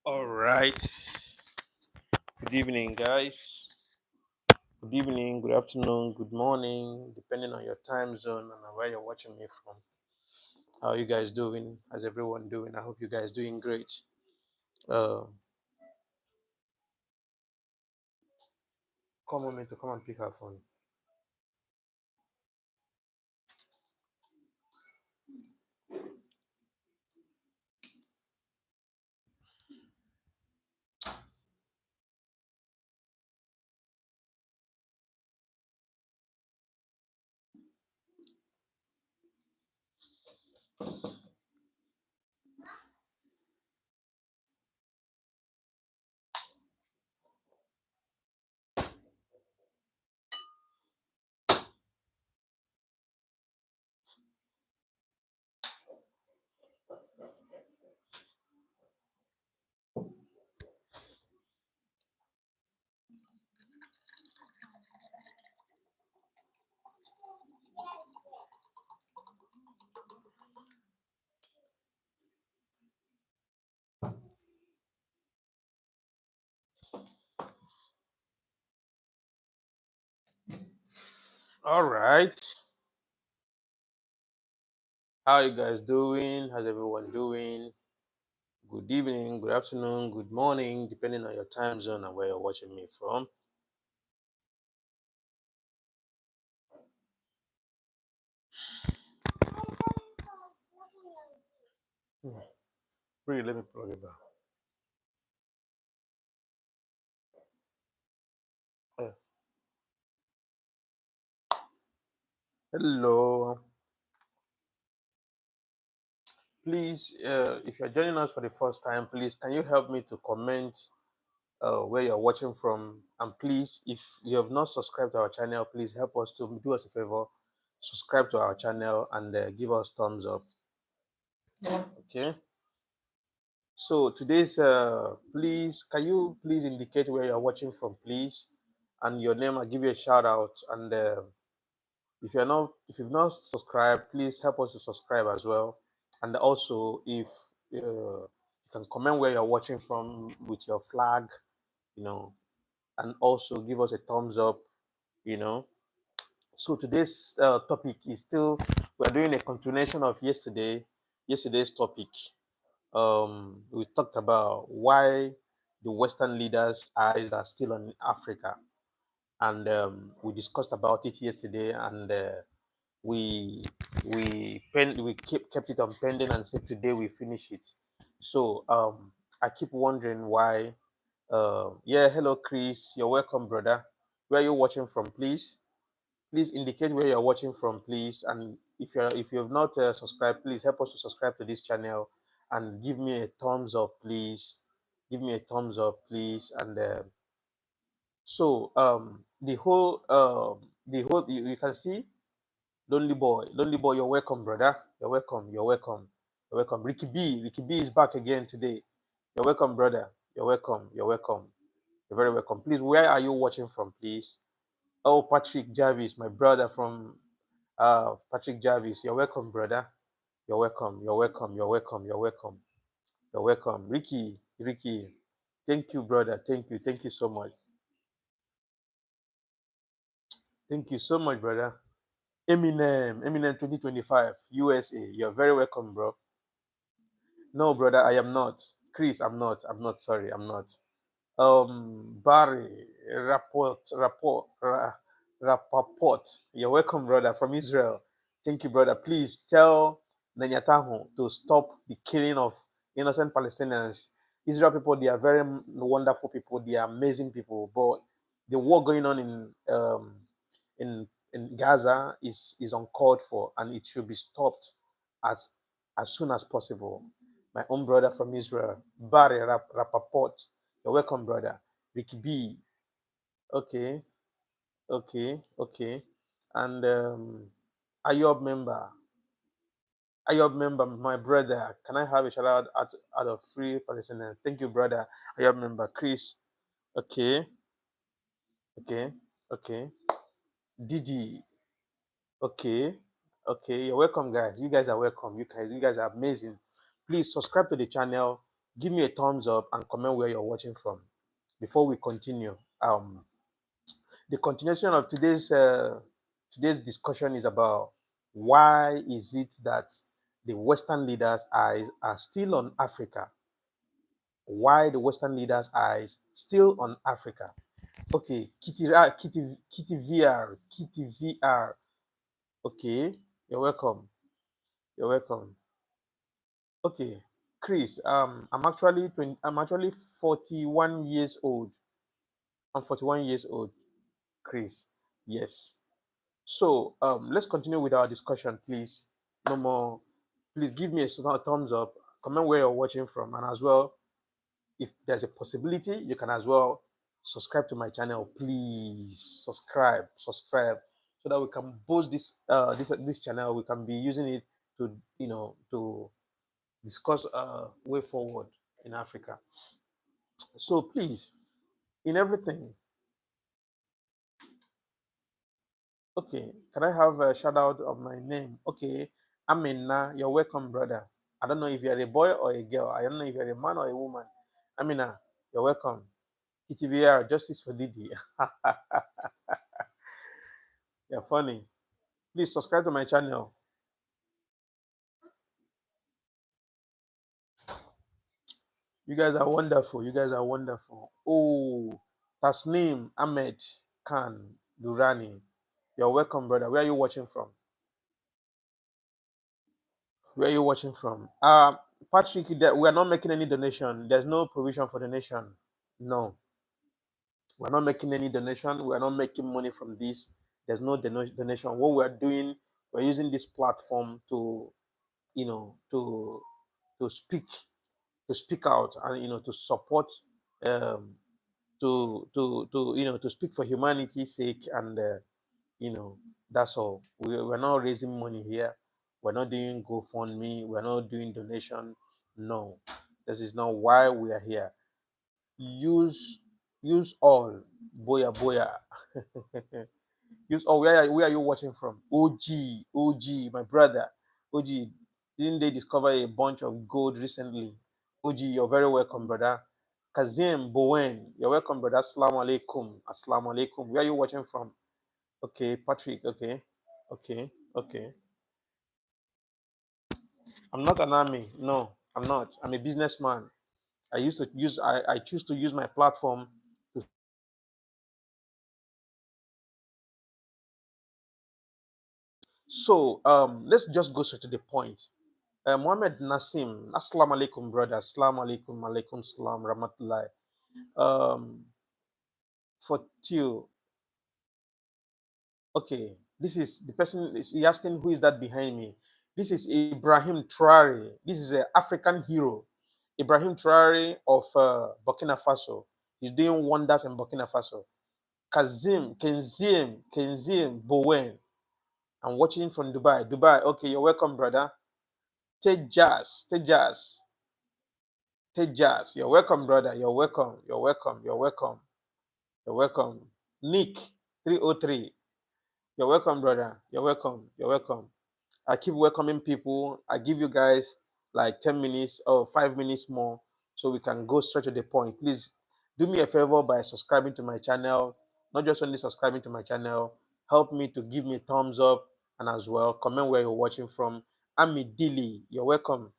All right. Good evening, guys. Good evening, good afternoon, good morning, depending on your time zone and where you're watching me from. How are you guys doing? How's everyone doing? I hope you guys doing great. Uh, Come on, me to come and pick her phone. All right. How are you guys doing? How's everyone doing? Good evening, good afternoon, good morning, depending on your time zone and where you're watching me from. Really, let me plug it back. Uh, Hello. Please, if you're joining us for the first time, please can you help me to comment where you're watching from? And please, if you have not subscribed to our channel, please help us to do us a favor, subscribe to our channel and give us thumbs up. Okay. So today's please can you please indicate where you're watching from, please, and your name. I'll give you a shout out. And if you've not subscribed, please help us to subscribe as well. And also, if you can comment where you're watching from with your flag, you know, and also give us a thumbs up, you know. So today's topic is still we're doing a continuation of yesterday's topic. We talked about why the Western leaders' eyes are still on Africa, and we discussed about it yesterday, and we kept it on pending and said today we finish it. So I keep wondering why. Yeah, hello Chris, you're welcome, brother. Where are you watching from, please? Please indicate where you're watching from, please. And if you have not subscribed, please help us to subscribe to this channel and give me a thumbs up, please. Give me a thumbs up, please. And so you can see lonely boy, you're welcome, brother. You're welcome. You're welcome. You're welcome. Ricky B is back again today. You're welcome, brother. You're welcome. You're welcome. You're very welcome. Please, where are you watching from, please? Oh, Patrick Jarvis, my brother from Patrick Jarvis. You're welcome, brother. You're welcome. You're welcome. You're welcome. You're welcome. You're welcome. Ricky. Thank you, brother. Thank you. Thank you so much. Thank you so much, brother. Eminem 2025, USA. You're very welcome, bro. No, brother, I am not. Chris, I'm not. I'm not. Sorry, I'm not. Barry Rappaport. You're welcome, brother, from Israel. Thank you, brother. Please tell Netanyahu to stop the killing of innocent Palestinians. Israel people, they are very wonderful people. They are amazing people. But the war going on in in Gaza is uncalled for, and it should be stopped as as soon as possible. My own brother from Israel, Barry Rappaport. You're welcome, brother. Ricky B. Okay, okay. And Ayob member. Ayob member, my brother. Can I have a shout out of Free Palestinian? Thank you, brother. Ayob member, Chris. Okay, okay, okay. Didi. Okay, okay. You're welcome, guys. You guys are welcome. You guys are amazing. Please subscribe to the channel. give me a thumbs up and comment where you're watching from before we continue. The continuation of today's discussion is about why is it that the Western leaders' eyes are still on Africa? Why the Western leaders' eyes still on Africa? Okay, Kitty VR, Kitty VR. Okay, you're welcome. You're welcome. Okay, Chris. I'm actually 41 years old. I'm 41 years old, Chris. Yes. So let's continue with our discussion, please. No more. Please give me a thumbs up. Comment where you're watching from, and as well, if there's a possibility, you can as well subscribe to my channel. Please subscribe, so that we can boost this channel. We can be using it to to discuss way forward in Africa. So please, in everything. Okay, can I have a shout out of my name? Okay, Amina, you're welcome, brother. I don't know if you're a boy or a girl. I don't know if you're a man or a woman. Amina, you're welcome. ETVR, justice for Didi. You're funny. Please subscribe to my channel. You guys are wonderful. You guys are wonderful. Oh, Tasneem Ahmed Khan Durani. You're welcome, brother. Where are you watching from? Where are you watching from? Patrick, we are not making any donation. There's no provision for donation. No, we're not making any donation. We're not making money from this. There's no donation. What we're doing, we're using this platform to, to speak out, and to support, um, to speak for humanity's sake, and that's all. We're not raising money here. We're not doing GoFundMe. We're not doing donation. No, this is not why we are here. Use use all. Boya boya. Use all. Where are you watching from? OG, my brother. OG, didn't they discover a bunch of gold recently? OG, you're very welcome, brother. Kazim Bowen, you're welcome, brother. Assalamu alaikum. Assalamu alaikum. Where are you watching from? Okay, Patrick. Okay, okay. I'm not an army. No, I'm not. I'm a businessman. I choose to use my platform to. So let's just go straight to the point. Mohammed Nasim, Assalamu alaikum, brother. Assalamu alaikum, alaikum salam, rahmatullah. For Tio, okay, this is the person is asking who is that behind me. This is Ibrahim Traore. This is an African hero. Ibrahim Traore of Burkina Faso. He's doing wonders in Burkina Faso. Kenzim Bowen. I'm watching from Dubai. Dubai, okay, you're welcome, brother. Tejas, you're welcome, brother. You're welcome. Nick 303, you're welcome, brother. You're welcome. I keep welcoming people. I give you guys like 10 minutes or 5 minutes more so we can go straight to the point. Please do me a favor by subscribing to my channel. Not just only subscribing to my channel, help me to give me a thumbs up, and as well comment where you're watching from. Ami Dili, you're welcome.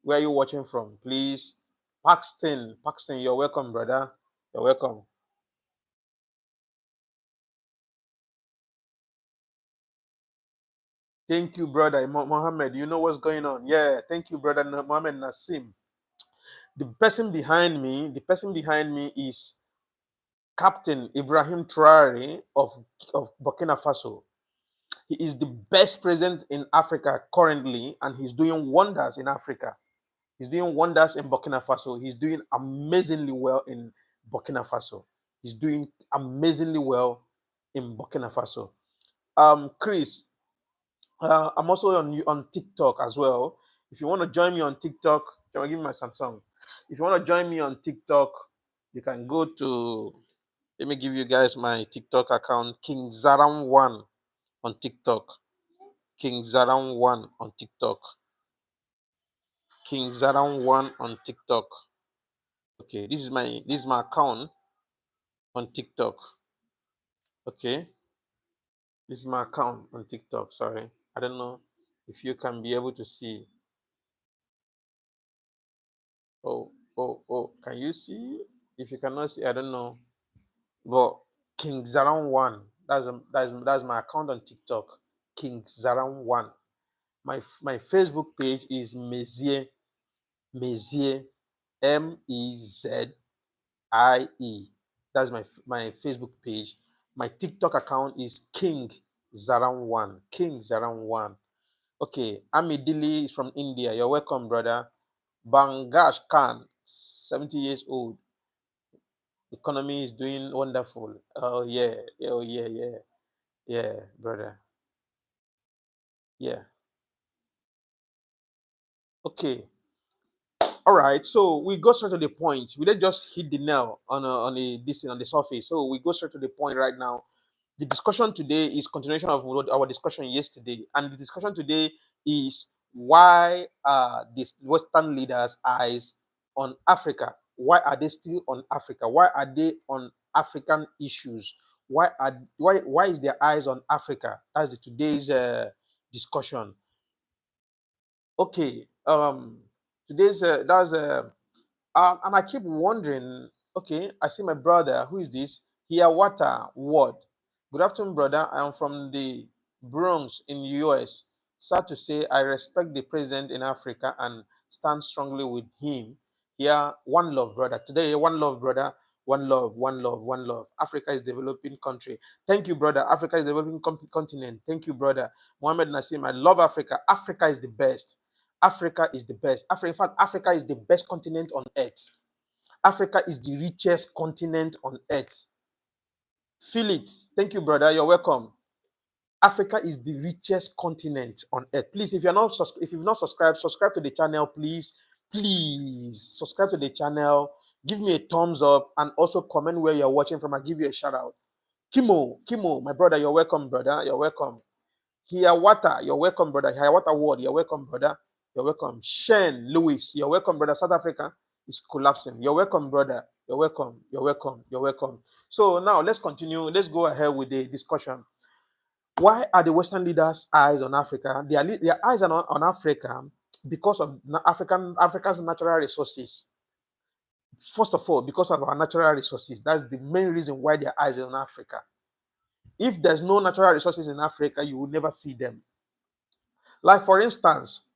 Where are you watching from? Please. Paxton, you're welcome, brother. You're welcome. Thank you, brother Mohammed. You know what's going on. Yeah, thank you, brother Mohammed Nasim. The person behind me is Captain Ibrahim Traore of Burkina Faso. He is the best president in Africa currently, and he's doing wonders in Africa. He's doing wonders in Burkina Faso. He's doing amazingly well in Burkina Faso. He's doing amazingly well in Burkina Faso. Chris, I'm also on TikTok as well. If you want to join me on TikTok, can I give me my Samsung? If you want to join me on TikTok, you can go to. Let me give you guys my TikTok account, King Zaram1 on TikTok. King Zaram1 on TikTok. King Zaram1 on TikTok. Okay, this is my account on TikTok. Okay, this is my account on TikTok. Sorry, I don't know if you can be able to see. Oh, can you see? If you cannot see, I don't know. But King Zaram one. That's my account on TikTok. King Zaram one. My Facebook page is Mezie MEZIE. That's my Facebook page. My TikTok account is King Zaram one. King Zaram one. Okay, Amidili is from India. You're welcome, brother. Bangash Khan, 70 years old. Economy is doing wonderful. Oh yeah, oh yeah, brother. Yeah. Okay. All right. So we go straight to the point. We didn't just hit the nail on this thing on the surface. So we go straight to the point right now. The discussion today is continuation of our discussion yesterday, and the discussion today is why are these Western leaders' eyes on Africa? Why are they still on Africa? Why are they on African issues? Why is their eyes on Africa? That's today's discussion. Okay. Today's that's and I keep wondering, okay, I see my brother. Who is this? Hiawatha Ward. Good afternoon, brother. I am from the Bronx in US. Sad to say, I respect the president in Africa and stand strongly with him. Here, one love, brother. Today, one love, brother. One love, one love, one love. Africa is developing country. Thank you, brother. Africa is developing continent. Thank you, brother. Mohammed Nasim, I love Africa. Africa is the best. Africa is the best. In fact, Africa is the best continent on earth. Africa is the richest continent on earth. Feel it. Thank you, brother. You're welcome. Africa is the richest continent on earth. Please, if you've not subscribed, subscribe to the channel, please. Please subscribe to the channel. Give me a thumbs up and also comment where you're watching from. I'll give you a shout out. Kimo, my brother, you're welcome, brother. You're welcome. Hiawatha, you're welcome, brother. Hiawatha Ward, you're welcome, brother. You're welcome. Shen Lewis, you're welcome, brother. South Africa is collapsing. You're welcome, brother. You're welcome. You're welcome. You're welcome. So now let's continue. Let's go ahead with the discussion. Why are the Western leaders' eyes on Africa? Their eyes are on Africa because of Africa's natural resources. First of all, because of our natural resources. That's the main reason why their eyes are on Africa. If there's no natural resources in Africa, you will never see them. Like, for instance,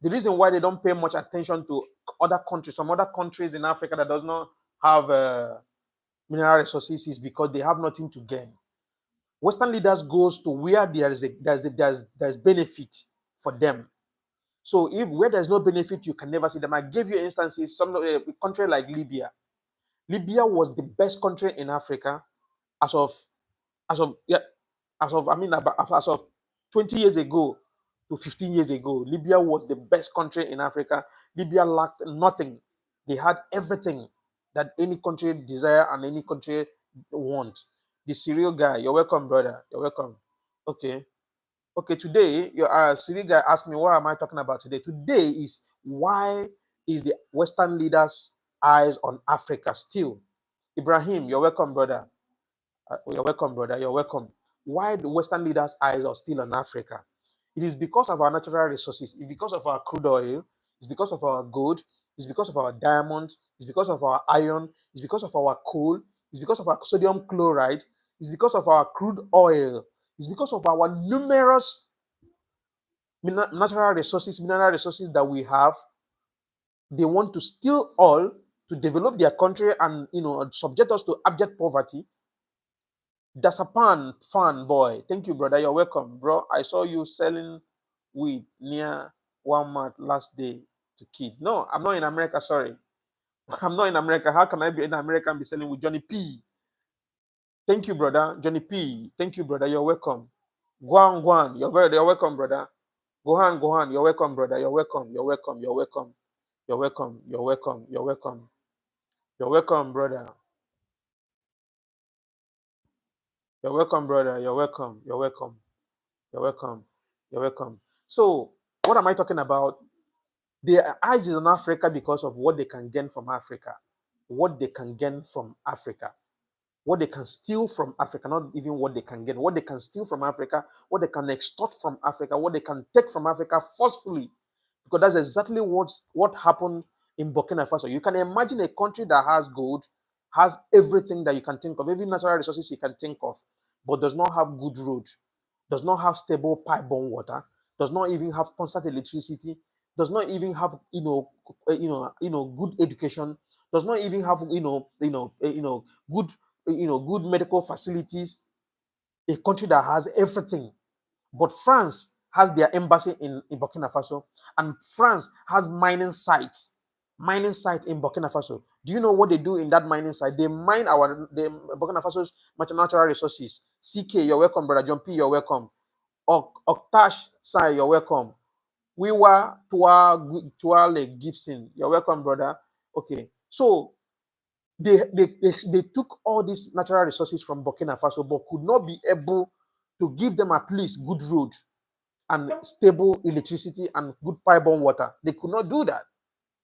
the reason why they don't pay much attention to other countries, some other countries in Africa that does not have mineral resources, is because they have nothing to gain. Western leaders goes to where there's benefit for them. So if where there's no benefit, you can never see them. I gave you instances. Some country like Libya. Libya was the best country in Africa as of as of yeah as of 20 years ago to 15 years ago. Libya was the best country in Africa. Libya lacked nothing. They had everything that any country desire and any country want. The Syrian guy, you're welcome, brother. You're welcome. Okay. Okay, today your Syrian guy asked me, what am I talking about today? Today is why is the Western leaders' eyes on Africa still? Ibrahim, you're welcome, brother. You're welcome, brother. You're welcome. Why the Western leaders' eyes are still on Africa? It is because of our natural resources. It's because of our crude oil. It's because of our gold. It's because of our diamonds. It's because of our iron. It's because of our coal. It's because of our sodium chloride. It's because of our crude oil. It's because of our numerous natural resources, mineral resources that we have. They want to steal all to develop their country and subject us to abject poverty. Dasapan fan boy, thank you, brother. You're welcome, bro. I saw you selling weed near Walmart last day to kids. No, I'm not in America. Sorry, I'm not in America. How can I be in America and be selling with Johnny P? Thank you, brother. Johnny P. Thank you, brother. You're welcome. Guan, you're welcome, brother. Gohan, you're welcome, brother. You're welcome. You're welcome. You're welcome. You're welcome. You're welcome. You're welcome. You're welcome, brother. You're welcome, brother. You're welcome. You're welcome. You're welcome. You're welcome. So, what am I talking about? Their eyes is on Africa because of what they can gain from Africa. what they can gain from Africa, what they can steal from Africa, not even what they can gain, what they can steal from Africa, what they can extort from Africa, what they can take from Africa forcefully. Because that's exactly what happened in Burkina Faso. You can imagine a country that has gold, has everything that you can think of, every natural resources you can think of, but does not have good road, does not have stable pipe-borne water, does not even have constant electricity, does not even have good education, does not even have good good medical facilities. A country that has everything, but France has their embassy in Burkina Faso, and France has mining sites in Burkina Faso. Do you know what they do in that mining site? They mine the Burkina Faso's natural resources. CK, you're welcome, brother. John P, you're welcome. Oktash Sai, you're welcome. Wiwa Tuale Gibson, you're welcome, brother. Okay, so they took all these natural resources from Burkina Faso, but could not be able to give them at least good road and stable electricity and good pipe-borne water. They could not do that.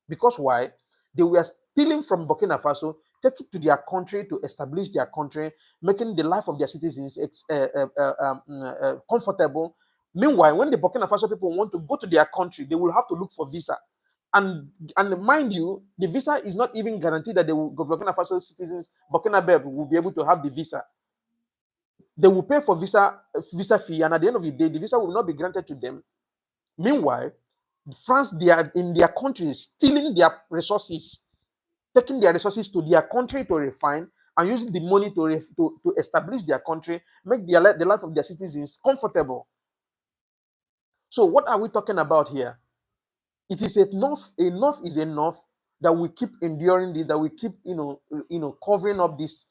Because why? They were stealing from Burkina Faso, taking it to their country to establish their country, making the life of their citizens comfortable. Meanwhile, when the Burkina Faso people want to go to their country, they will have to look for visa. And mind you, the visa is not even guaranteed that the Burkina Faso citizens, Burkina Faso will be able to have the visa. They will pay for visa fee, and at the end of the day, the visa will not be granted to them. Meanwhile, France, they are in their country stealing their resources, taking their resources to their country to refine, and using the money to establish their country, make the life of their citizens comfortable. So what are we talking about here? It is enough is enough that we keep enduring this, that we keep covering up this.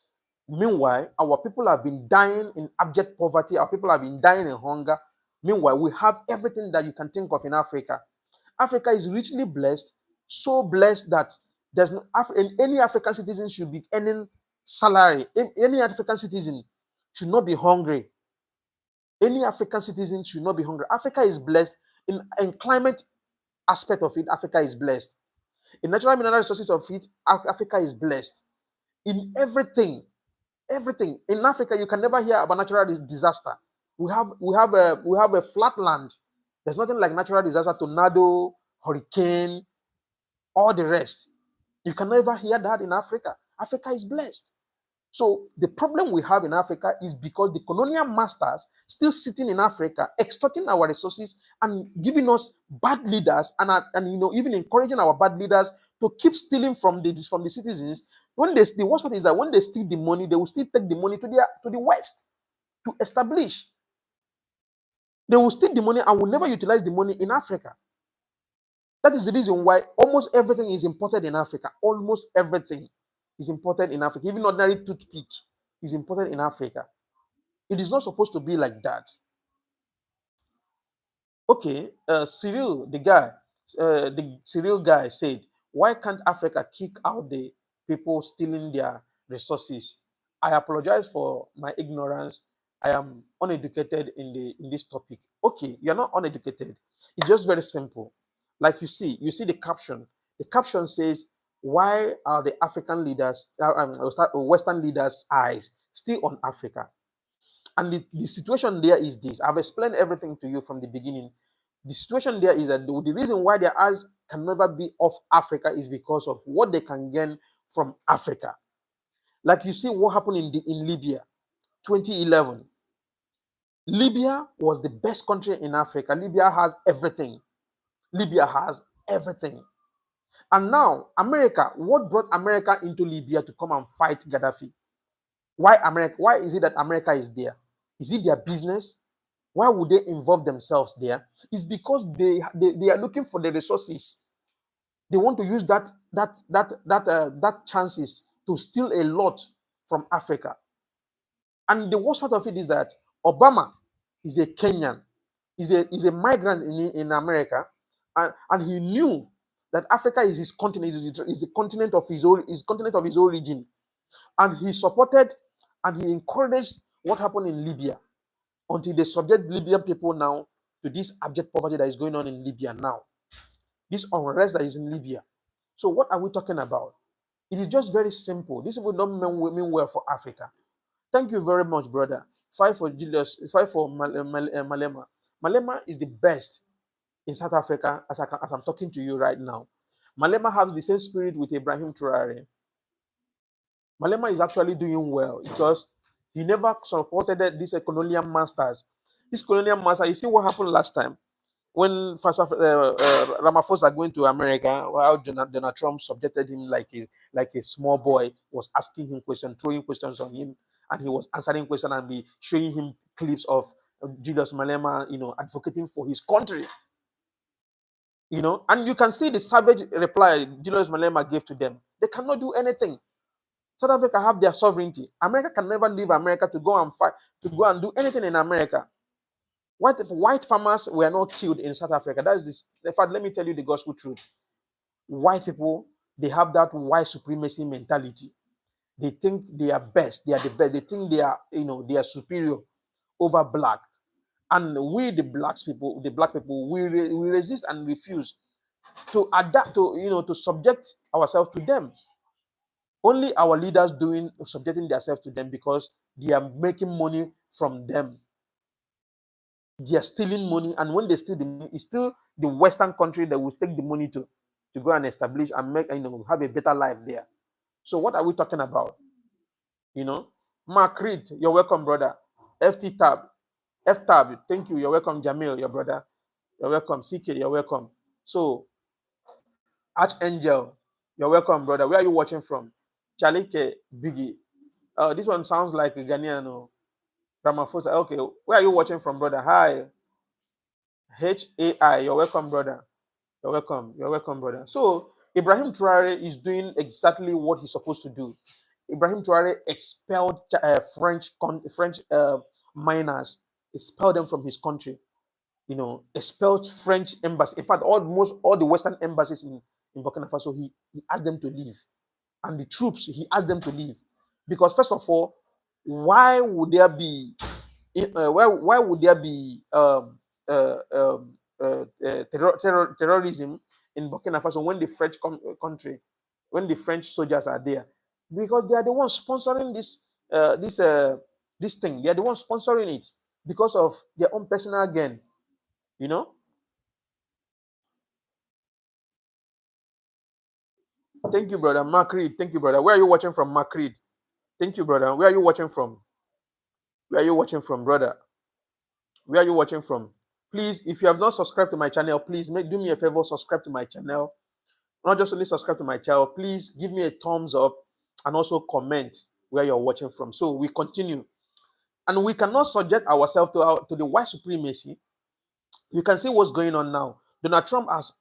Meanwhile, our people have been dying in abject poverty, our people have been dying in hunger. Meanwhile, we have everything that you can think of in Africa. Africa is richly blessed, so blessed that there's no any African citizen should be earning salary. Any African citizen should not be hungry. Any African citizen should not be hungry. Africa is blessed in climate aspect of it. Africa is blessed in natural mineral resources of it. Africa is blessed in everything. Everything in Africa, you can never hear about natural disaster. We have a flat land. There's nothing like natural disaster, tornado, hurricane, all the rest. You can never hear that in Africa. Africa is blessed. So the problem we have in Africa is because the colonial masters still sitting in Africa, extorting our resources and giving us bad leaders, and even encouraging our bad leaders to keep stealing from the citizens. When the worst part is that when they steal the money, they will still take the money to the West to establish. They will steal the money and will never utilize the money in Africa. That is the reason why almost everything is imported in Africa. Almost everything is imported in Africa. Even ordinary toothpick is imported in Africa. It is not supposed to be like that. Okay, Cyril, the Cyril guy said, why can't Africa kick out the people stealing their resources? I apologize for my ignorance. I am uneducated in this topic. Okay, you're not uneducated. It's just very simple. Like you see the caption. The caption says, why are the African leaders, Western leaders' eyes still on Africa? And the situation there is this. I've explained everything to you from the beginning. The situation there is that the reason why their eyes can never be off Africa is because of what they can gain from Africa. Like you see what happened in Libya, 2011. Libya was the best country in Africa. Libya has everything. Libya has everything. And now, America, what brought America into Libya to come and fight Gaddafi? Why America? Why is it that America is there? Is it their business? Why would they involve themselves there? It's because they are looking for the resources. They want to use that chances to steal a lot from Africa. And the worst part of it is that Obama is a Kenyan, is a migrant in America, and he knew that Africa is his continent, is the continent of his origin, and he supported and he encouraged what happened in Libya until they subject Libyan people now to this abject poverty that is going on in Libya now, this unrest that is in Libya. So what are we talking about? It is just very simple. These people don't mean well for Africa. Thank you very much, brother. 5 for Julius, 5 for Malema. Malema is the best in South Africa as I'm talking to you right now. Malema has the same spirit with Ibrahim Traore. Malema is actually doing well because he never supported these colonial masters. This colonial master, you see what happened last time when Ramaphosa going to America, how Donald Trump subjected him like a small boy, was asking him questions, throwing questions on him, and he was answering questions and be showing him clips of Julius Malema, advocating for his country. And you can see the savage reply Julius Malema gave to them. They cannot do anything. South Africa have their sovereignty. America can never leave America to go and fight, to go and do anything in America. White farmers were not killed in South Africa. That is this. In fact, let me tell you the gospel truth. White people, they have that white supremacy mentality. They think they are best. They are the best. They think they are superior over black. And we, the black people, we resist and refuse to adapt to subject ourselves to them. Only our leaders subjecting themselves to them because they are making money from them. They are stealing money, and when they steal the money, it's still the Western country that will take the money to go and establish and make have a better life there. So what are we talking about? Mark Reed, you're welcome, brother. F Tab, thank you. You're welcome, Jamil, your brother. You're welcome, CK. You're welcome. So Archangel, you're welcome, brother. Where are you watching from? Chalike Biggie. This one sounds like a Ghanaian. Ramaphosa. Okay, where are you watching from, brother? Hi. HAI. You're welcome, brother. You're welcome. You're welcome, brother. So Ibrahim Traore is doing exactly what he's supposed to do. Ibrahim Traore expelled French miners, expelled them from his country. Expelled French embassy. In fact, almost all the Western embassies in Burkina Faso, he asked them to leave. And the troops, he asked them to leave. Because first of all, why would there be terrorism in Burkina Faso when the French country, when the French soldiers are there? Because they are the ones sponsoring this thing. They are the ones sponsoring it because of their own personal gain. Thank you, brother. Mark Reed. Thank you, brother. Where are you watching from, Mark Reed? Thank you, brother. Where are you watching from? Where are you watching from, brother? Where are you watching from? Please, if you have not subscribed to my channel, please do me a favor, subscribe to my channel. Not just only subscribe to my channel, please give me a thumbs up and also comment where you're watching from. So we continue. And we cannot subject ourselves to the white supremacy. You can see what's going on now. Donald Trump has,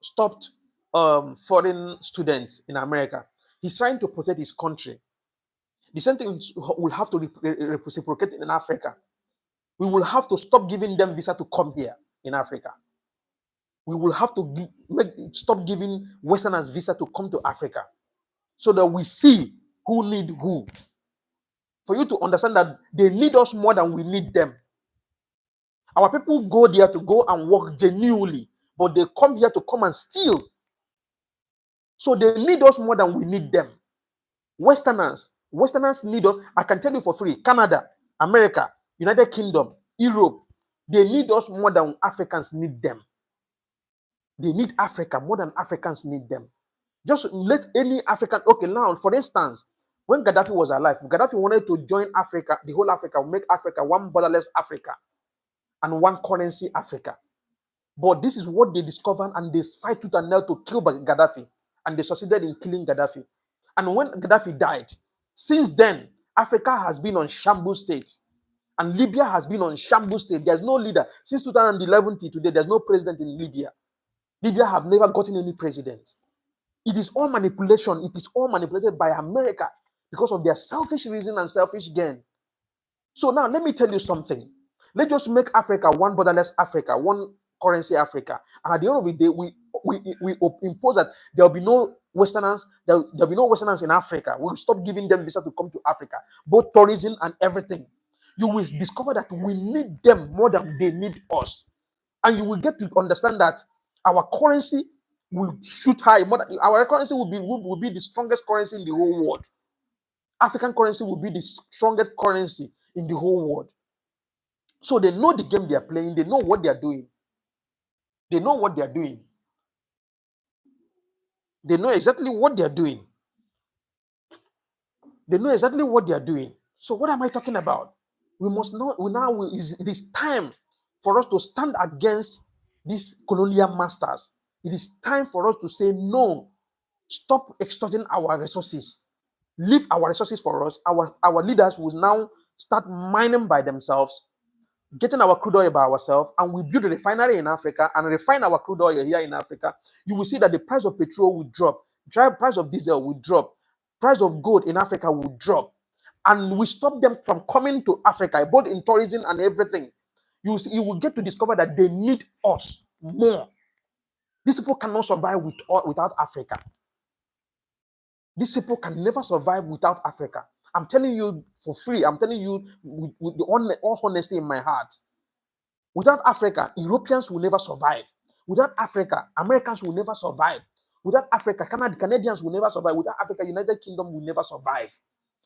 stopped foreign students in America. He's trying to protect his country. The same thing will have to reciprocate in Africa. We will have to stop giving them visa to come here in Africa. We will have to stop giving Westerners visa to come to Africa so that we see who need who. For you to understand that they need us more than we need them. Our people go there to go and work genuinely, but they come here to come and steal. So they need us more than we need them. Westerners need us. I can tell you for free, Canada, America, United Kingdom, Europe, they need us more than Africans need them. They need Africa more than Africans need them. Just let any African, okay, now, for instance, when Gaddafi was alive, Gaddafi wanted to join Africa, the whole Africa, make Africa one borderless Africa and one currency Africa. But this is what they discovered, and they fight tooth and nail to kill Gaddafi, and they succeeded in killing Gaddafi. And when Gaddafi died, since then, Africa has been on shambles state. And Libya has been on shambles state. There's no leader. Since 2011 to today, there's no president in Libya. Libya have never gotten any president. It is all manipulation. It is all manipulated by America because of their selfish reason and selfish gain. So now, let me tell you something. Let's just make Africa one borderless Africa, one currency Africa. And at the end of the day, we impose that there will be no Westerners. There will be no Westerners in Africa. We'll stop giving them visa to come to Africa, both tourism and everything. You will discover that we need them more than they need us. And you will get to understand that our currency will shoot high. Our currency will be the strongest currency in the whole world. African currency will be the strongest currency in the whole world. So they know the game they are playing. They know what they are doing. They know what they are doing. They know exactly what they are doing. They know exactly what they are doing. So what am I talking about? We must know. It is time for us to stand against these colonial masters. It is time for us to say no. Stop extorting our resources. Leave our resources for us. Our leaders will now start mining by themselves, getting our crude oil by ourselves, and we build a refinery in Africa and refine our crude oil here in Africa. You will see that the price of petrol will drop, price of diesel will drop, price of gold in Africa will drop, and we stop them from coming to Africa, both in tourism and everything. You will get to discover that they need us more. These people cannot survive without Africa. These people can never survive without Africa. I'm telling you for free. I'm telling you with all honesty in my heart. Without Africa, Europeans will never survive. Without Africa, Americans will never survive. Without Africa, Canadians will never survive. Without Africa, United Kingdom will never survive.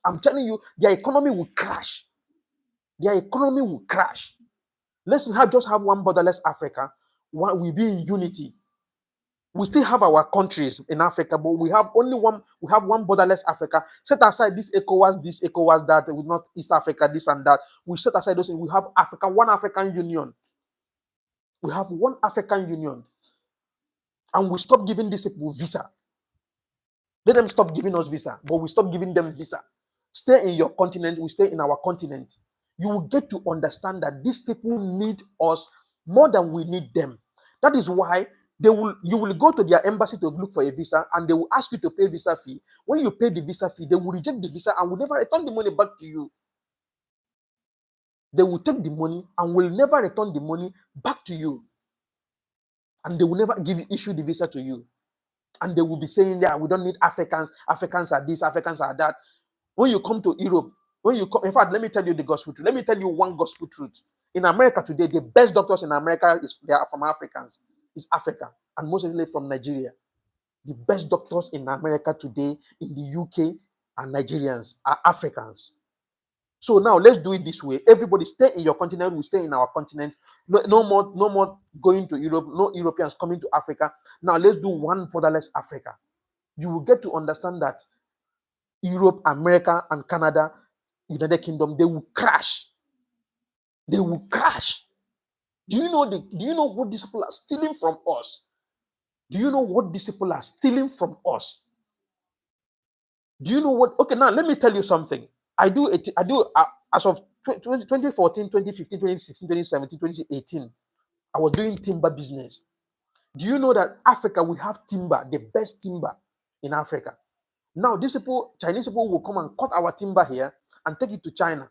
I'm telling you, their economy will crash. Their economy will crash. Let's just have one borderless Africa. We'll be in unity. We still have our countries in Africa, but we have only one. We have one borderless Africa. Set aside this ECOWAS, that with not East Africa, this and that. We set aside those things. We have one African Union. We have one African Union, and we stop giving these people visa. Let them stop giving us visa, but we stop giving them visa. Stay in your continent. We stay in our continent. You will get to understand that these people need us more than we need them. That is why you will go to their embassy to look for a visa, and they will ask you to pay visa fee. When you pay the visa fee, they will reject the visa and will never return the money back to you. They will take the money and will never return the money back to you. And they will never issue the visa to you. And they will be saying, yeah, we don't need Africans. Africans are this, Africans are that. When you come to Europe, in fact, let me tell you the gospel truth. Let me tell you one gospel truth. In America today, the best doctors in America they are from Africans. It's Africa, and mostly from Nigeria. The best doctors in America today, in the UK, and Nigerians are Africans. So now let's do it this way. Everybody stay in your continent. We stay in our continent. No more going to Europe. No Europeans coming to Africa. Now let's do one borderless Africa. You will get to understand that Europe, America, and Canada, United Kingdom, they will crash. They will crash. Do you know what these people are stealing from us? Do you know what these people are stealing from us? Do you know what? Okay, now let me tell you something. I do as of 2014, 2015, 2016, 2017, 2018, I was doing timber business. Do you know that Africa, we have timber, the best timber in Africa? Now, these people, Chinese people, will come and cut our timber here and take it to China.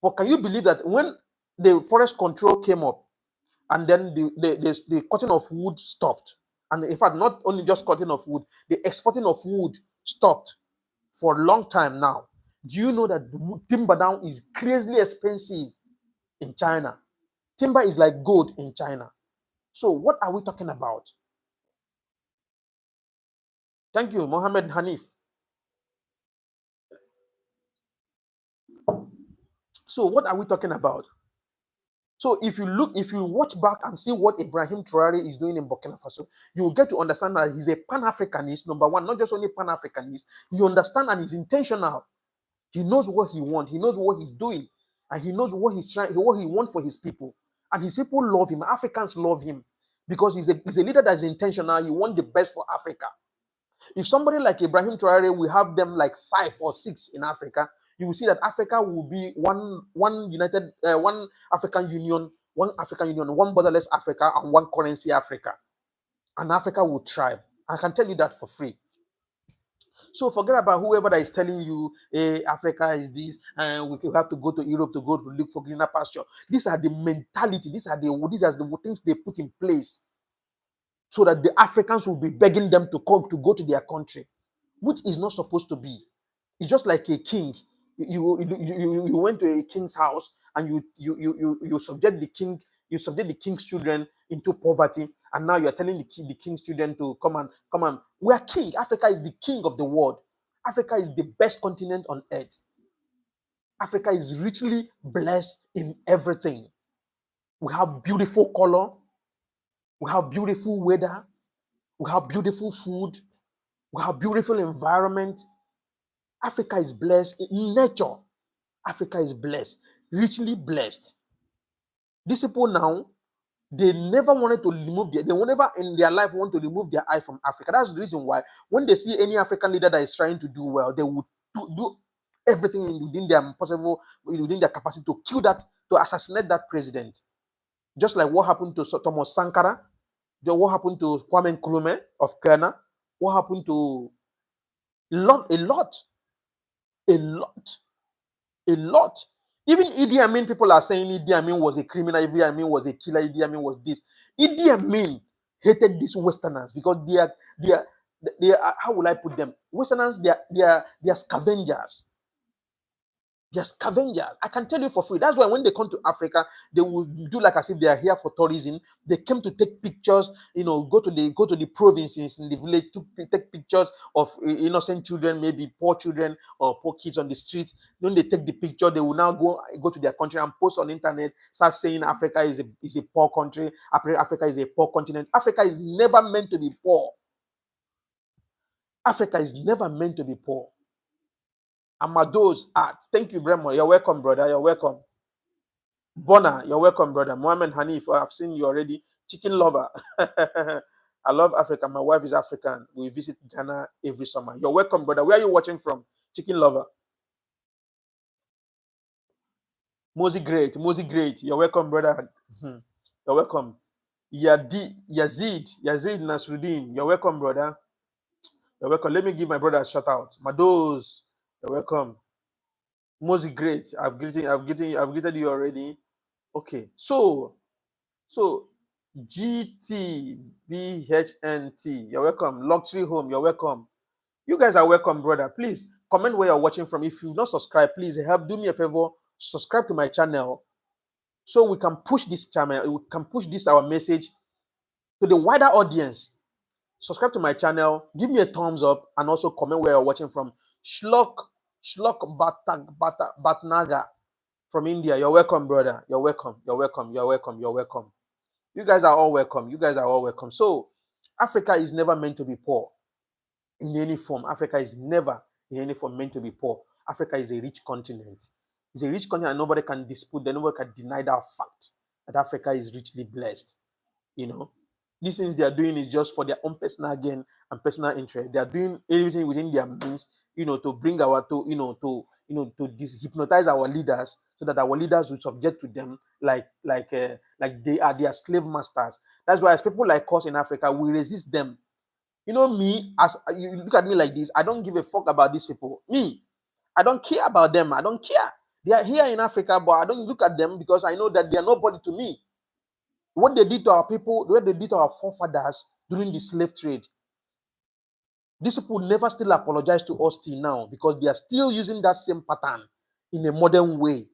But can you believe that when the forest control came up, and then the cutting of wood stopped, and in fact, not only just cutting of wood, the exporting of wood stopped for a long time now. Do you know that timber now is crazily expensive in China? Timber is like gold in China. So what are we talking about? Thank you, Mohammed Hanif. So what are we talking about? So if you watch back and see what Ibrahim Traore is doing in Burkina Faso, you will get to understand that he's a Pan-Africanist, number one, not just only Pan-Africanist. He understands and is intentional. He knows what he wants. He knows what he's doing. And he knows what what he wants for his people. And his people love him. Africans love him because he's a leader that is intentional. He wants the best for Africa. If somebody like Ibrahim Traore, we have them like 5 or 6 in Africa, you will see that Africa will be one African Union, one borderless Africa, and one currency Africa. And Africa will thrive. I can tell you that for free. So forget about whoever that is telling you, hey, Africa is this, and we have to go to Europe to look for greener pasture. These are the mentality. These are the things they put in place so that the Africans will be begging them to go to their country, which is not supposed to be. It's just like a king. You went to a king's house and you subject the king's children into poverty, And now you're telling the king's children to come on. We are king. Africa is the king of the world. Africa is the best continent on earth. Africa is richly blessed in everything. We have beautiful color. We have beautiful weather. We have beautiful food. We have beautiful environment. Africa is blessed in nature. Africa is blessed, richly blessed. These people now, they never wanted to remove they will never in their life want to remove their eye from Africa. That's the reason why when they see any African leader that is trying to do well, they would do everything within their possible, within their capacity to kill that, to assassinate that president. Just like what happened to Thomas Sankara, what happened to Kwame Nkrumah of Ghana, what happened to a lot. Even Idi Amin, people are saying Idi Amin was a criminal, Idi Amin was a killer, Idi Amin was this. Idi Amin hated these Westerners because they are, how will I put them? Westerners, they are scavengers. They're scavengers. I can tell you for free. That's why when they come to Africa, they will do like as if they are here for tourism. They came to take pictures, go to the provinces in the village to take pictures of innocent children, maybe poor children or poor kids on the streets. When they take the picture, they will now go to their country and post on the internet, start saying Africa is a poor country, Africa is a poor continent. Africa is never meant to be poor. Africa is never meant to be poor. Amado's art. Thank you, Bremo. You're welcome, brother. You're welcome. Bona, you're welcome, brother. Mohammed Hanif, I've seen you already. Chicken lover. I love Africa. My wife is African. We visit Ghana every summer. You're welcome, brother. Where are you watching from? Chicken lover. Mosey Great. You're welcome, brother. You're welcome. Yazid Nasruddin. You're welcome, brother. You're welcome. Let me give my brother a shout out. Mados, you're welcome. Most great. I've greeted you already. Okay. So GTBHNT, you're welcome. Luxury Home, you're welcome. You guys are welcome, brother. Please comment where you're watching from. If you've not subscribed, please do me a favor, subscribe to my channel so we can push this channel, we can push this our message to the wider audience. Subscribe to my channel, give me a thumbs up, and also comment where you're watching from. Shlok Batnaga from India. You're welcome, brother. You're welcome. You guys are all welcome. So Africa is never meant to be poor in any form. Africa is never in any form meant to be poor. Africa is a rich continent. It's a rich continent and nobody can dispute that, nobody can deny that fact that Africa is richly blessed. These things they are doing is just for their own personal gain and personal interest. They are doing everything within their means, to bring to hypnotize our leaders so that our leaders will subject to them like they are their slave masters. That's why as people like us in Africa, we resist them. Me, as you look at me like this, I don't give a fuck about these people. Me, I don't care about them. I don't care. They are here in Africa, but I don't look at them because I know that they are nobody to me. What they did to our people, what they did to our forefathers during the slave trade, these people never still apologize to us till now because they are still using that same pattern in a modern way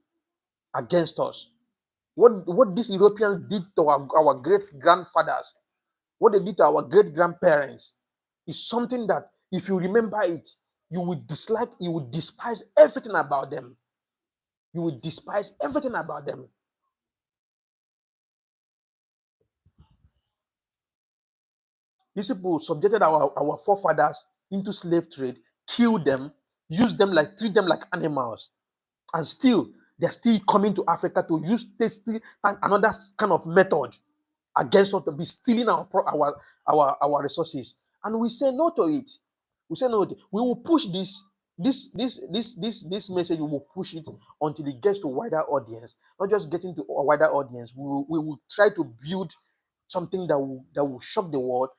against us. What these Europeans did to our great-grandfathers, what they did to our great-grandparents is something that if you remember it, you would dislike, you would despise everything about them. You would despise everything about them. These people subjected our forefathers into slave trade, killed them, treat them like animals, and still they're still coming to Africa to use another kind of method against us, to be stealing our resources, and we say no to it. We say no. We will push this message. We will push it until it gets to a wider audience. Not just getting to a wider audience. We will try to build something that will shock the world.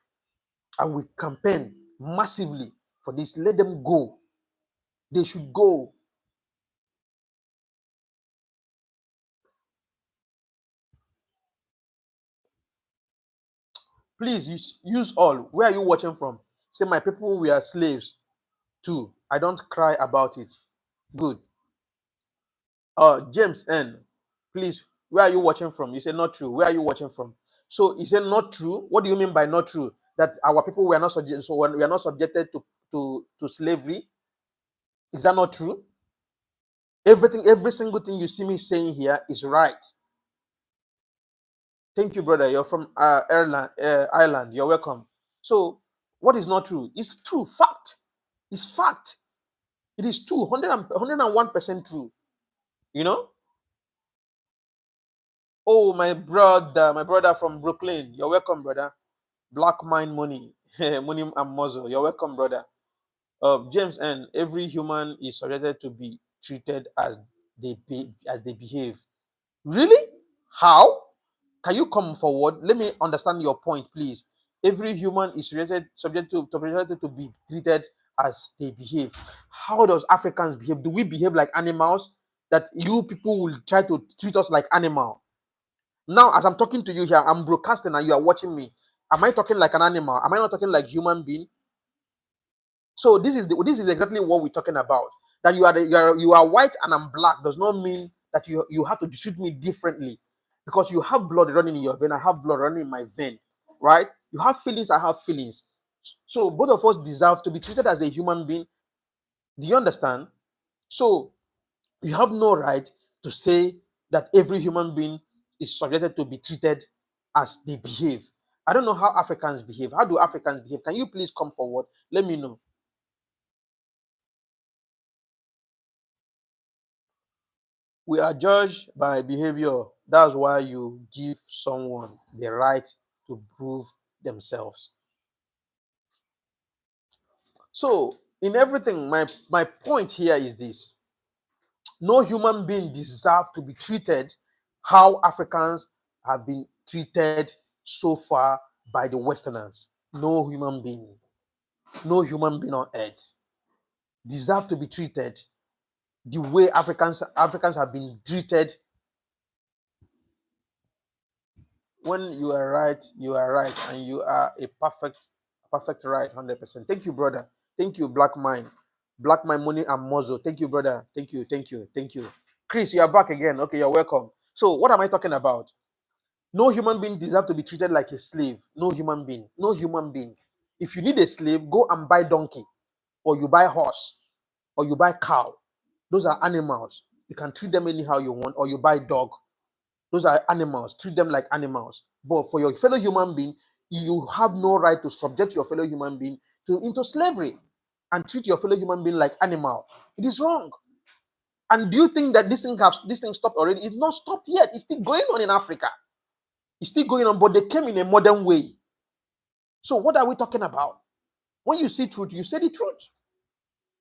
And we campaign massively for this. Let them go. They should go. Please use all. Where are you watching from? Say, my people, we are slaves too. I don't cry about it. Good. James N. Please, where are you watching from? You say not true. Where are you watching from? So is it not true? What do you mean by not true? That our people were not subjected, so when we are not subjected to slavery? Is that not true? Every single thing you see me saying here is right. Thank you, brother. You're from Ireland. You're welcome. So, what is not true? It's true. Fact. It's fact. It is true. 101% true. You know? Oh, my brother from Brooklyn. You're welcome, brother. Black Mind Money. Money and Muzzle. You're welcome, brother. James, and every human is subjected to be treated as they behave. Really? How? Can you come forward? Let me understand your point, please. Every human is subject to be treated as they behave. How does Africans behave? Do we behave like animals? That you people will try to treat us like animal? Now, as I'm talking to you here, I'm broadcasting and you are watching me. Am I talking like an animal? Am I not talking like human being? So this is exactly what we're talking about. That you are white and I'm black does not mean that you have to treat me differently, because you have blood running in your vein, I have blood running in my vein, right? You have feelings, I have feelings. So both of us deserve to be treated as a human being. Do you understand? So you have no right to say that every human being is subjected to be treated as they behave. I don't know how Africans behave. How do Africans behave? Can you please come forward? Let me know. We are judged by behavior. That's why you give someone the right to prove themselves. So, in everything, my point here is this: no human being deserves to be treated how Africans have been treated so far by the Westerners. No human being on earth deserves to be treated the way Africans have been treated. When you are right, and you are a perfect right, 100%. Thank you, brother. Thank you, Black Mind Money and Muzzle. Thank you, brother. Thank you. Chris, you are back again. Okay, you're welcome. So, what am I talking about? No human being deserves to be treated like a slave. No human being. If you need a slave, go and buy donkey, or you buy horse, or you buy cow. Those are animals. You can treat them anyhow you want, or you buy dog. Those are animals. Treat them like animals. But for your fellow human being, you have no right to subject your fellow human being into slavery and treat your fellow human being like animal. It is wrong. And do you think that this thing stopped already? It's not stopped yet. It's still going on in Africa. It's still going on, but they came in a modern way. So what are we talking about? When you see truth, you say the truth.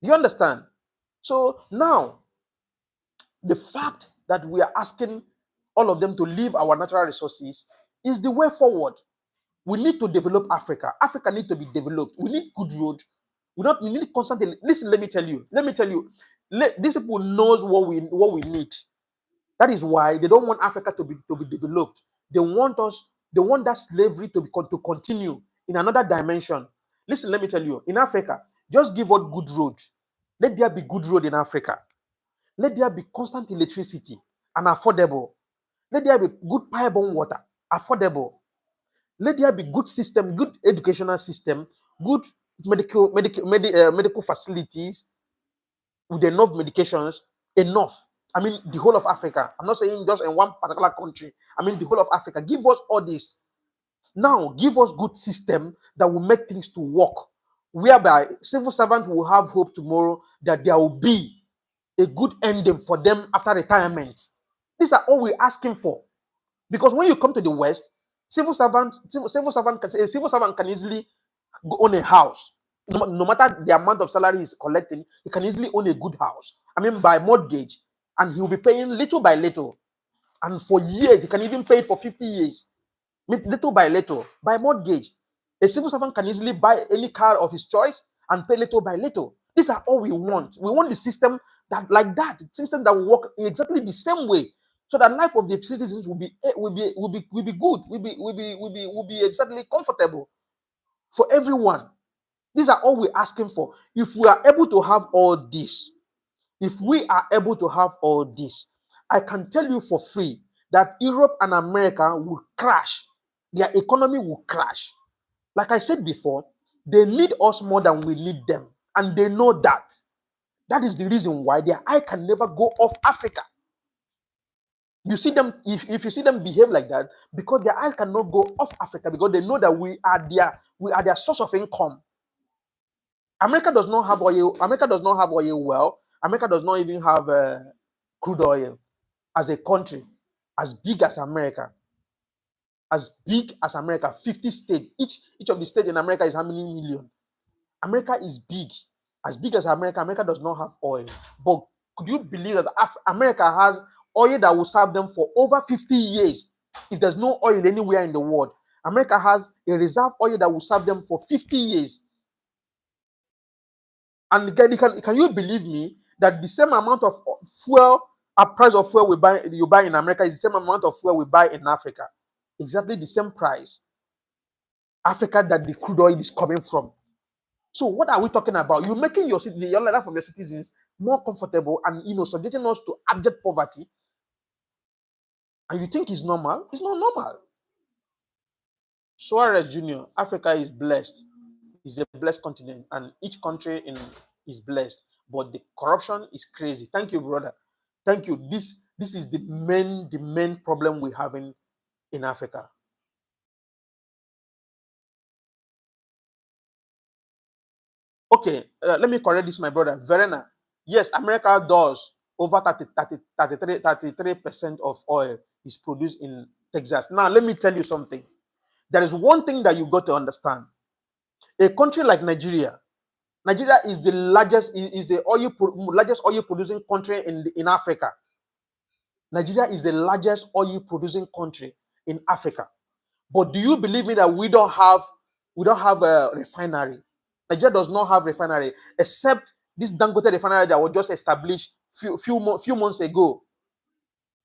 Do you understand? So now, the fact that we are asking all of them to leave our natural resources is the way forward. We need to develop Africa. Africa needs to be developed. We need good road. We need constantly. Listen, let me tell you. These people knows what we need. That is why they don't want Africa to be developed. They want that slavery to continue in another dimension. Listen, let me tell you. In Africa, just give us good road. Let there be good road in Africa. Let there be constant electricity and affordable. Let there be good pipe-borne water, affordable. Let there be good system, good educational system, good medical facilities with enough medications, enough. I mean, the whole of Africa. I'm not saying just in one particular country. I mean, the whole of Africa. Give us all this. Now, give us good system that will make things to work, whereby civil servants will have hope tomorrow that there will be a good ending for them after retirement. These are all we're asking for. Because when you come to the West, civil servant can easily own a house. No matter the amount of salary he's collecting, he can easily own a good house. I mean, by mortgage, and he will be paying little by little. And for years, he can even pay it for 50 years, little by little, by mortgage. A civil servant can easily buy any car of his choice and pay little by little. These are all we want. We want the system the system that will work exactly the same way, so that life of the citizens will be good, will be exactly comfortable for everyone. These are all we're asking for. If we are able to have all this, I can tell you for free that Europe and America will crash. their economy will crash. Like I said before, they need us more than we need them. And they know that. That is the reason why their eye can never go off Africa. You see them, if you see them behave like that, because their eyes cannot go off Africa, because they know that we are their source of income. America does not have oil. America does not have oil well. America does not even have crude oil as a country, as big as America. As big as America, 50 states. Each of the states in America is how many million? America is big. As big as America, America does not have oil. But could you believe that America has oil that will serve them for over 50 years? If there's no oil anywhere in the world, America has a reserve oil that will serve them for 50 years. And can you believe me that the same amount of fuel, a price of fuel you buy in America is the same amount of fuel we buy in Africa? Exactly the same price. Africa that the crude oil is coming from. So what are we talking about? You're making your life of your citizens more comfortable and subjecting us to abject poverty. And you think it's normal? It's not normal. Suarez Jr., Africa is blessed. It's a blessed continent, and each country is blessed. But the corruption is crazy. Thank you, brother. Thank you. This is the main problem we have in Africa. Okay, let me correct this, my brother. Verena, yes, America does. Over 33% of oil is produced in Texas. Now, let me tell you something. There is one thing that you got to understand. A country like Nigeria is the largest oil producing country in Africa. Nigeria is the largest oil producing country in Africa. But do you believe me that we don't have a refinery? Nigeria does not have refinery, except this Dangote refinery that was just established few months ago,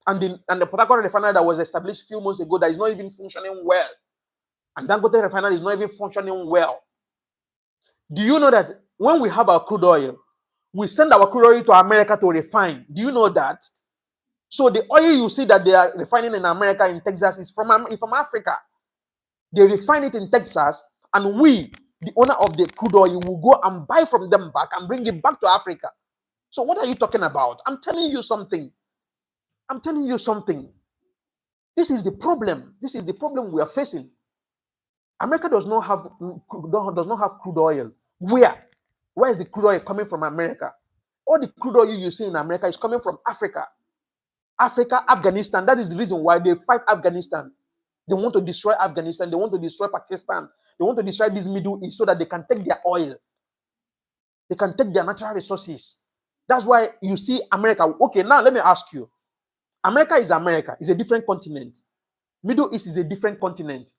and the Port Harcourt refinery that was established few months ago that is not even functioning well, and Dangote refinery is not even functioning well. Do you know that when we have our crude oil, we send our crude oil to America to refine? Do you know that? So the oil you see that they are refining in America, in Texas, is from Africa. They refine it in Texas, and we, the owner of the crude oil, will go and buy from them back and bring it back to Africa. So what are you talking about? I'm telling you something. This is the problem. This is the problem we are facing. America does not have crude oil. Where is the crude oil coming from? America. All the crude oil you see in America is coming from Africa. Afghanistan. That is the reason why they fight Afghanistan. They want to destroy Afghanistan. They want to destroy Pakistan. They want to destroy this Middle East so that they can take their oil. They can take their natural resources. That's why you see America. Okay, now let me ask you. America is a different continent. Middle East is a different continent.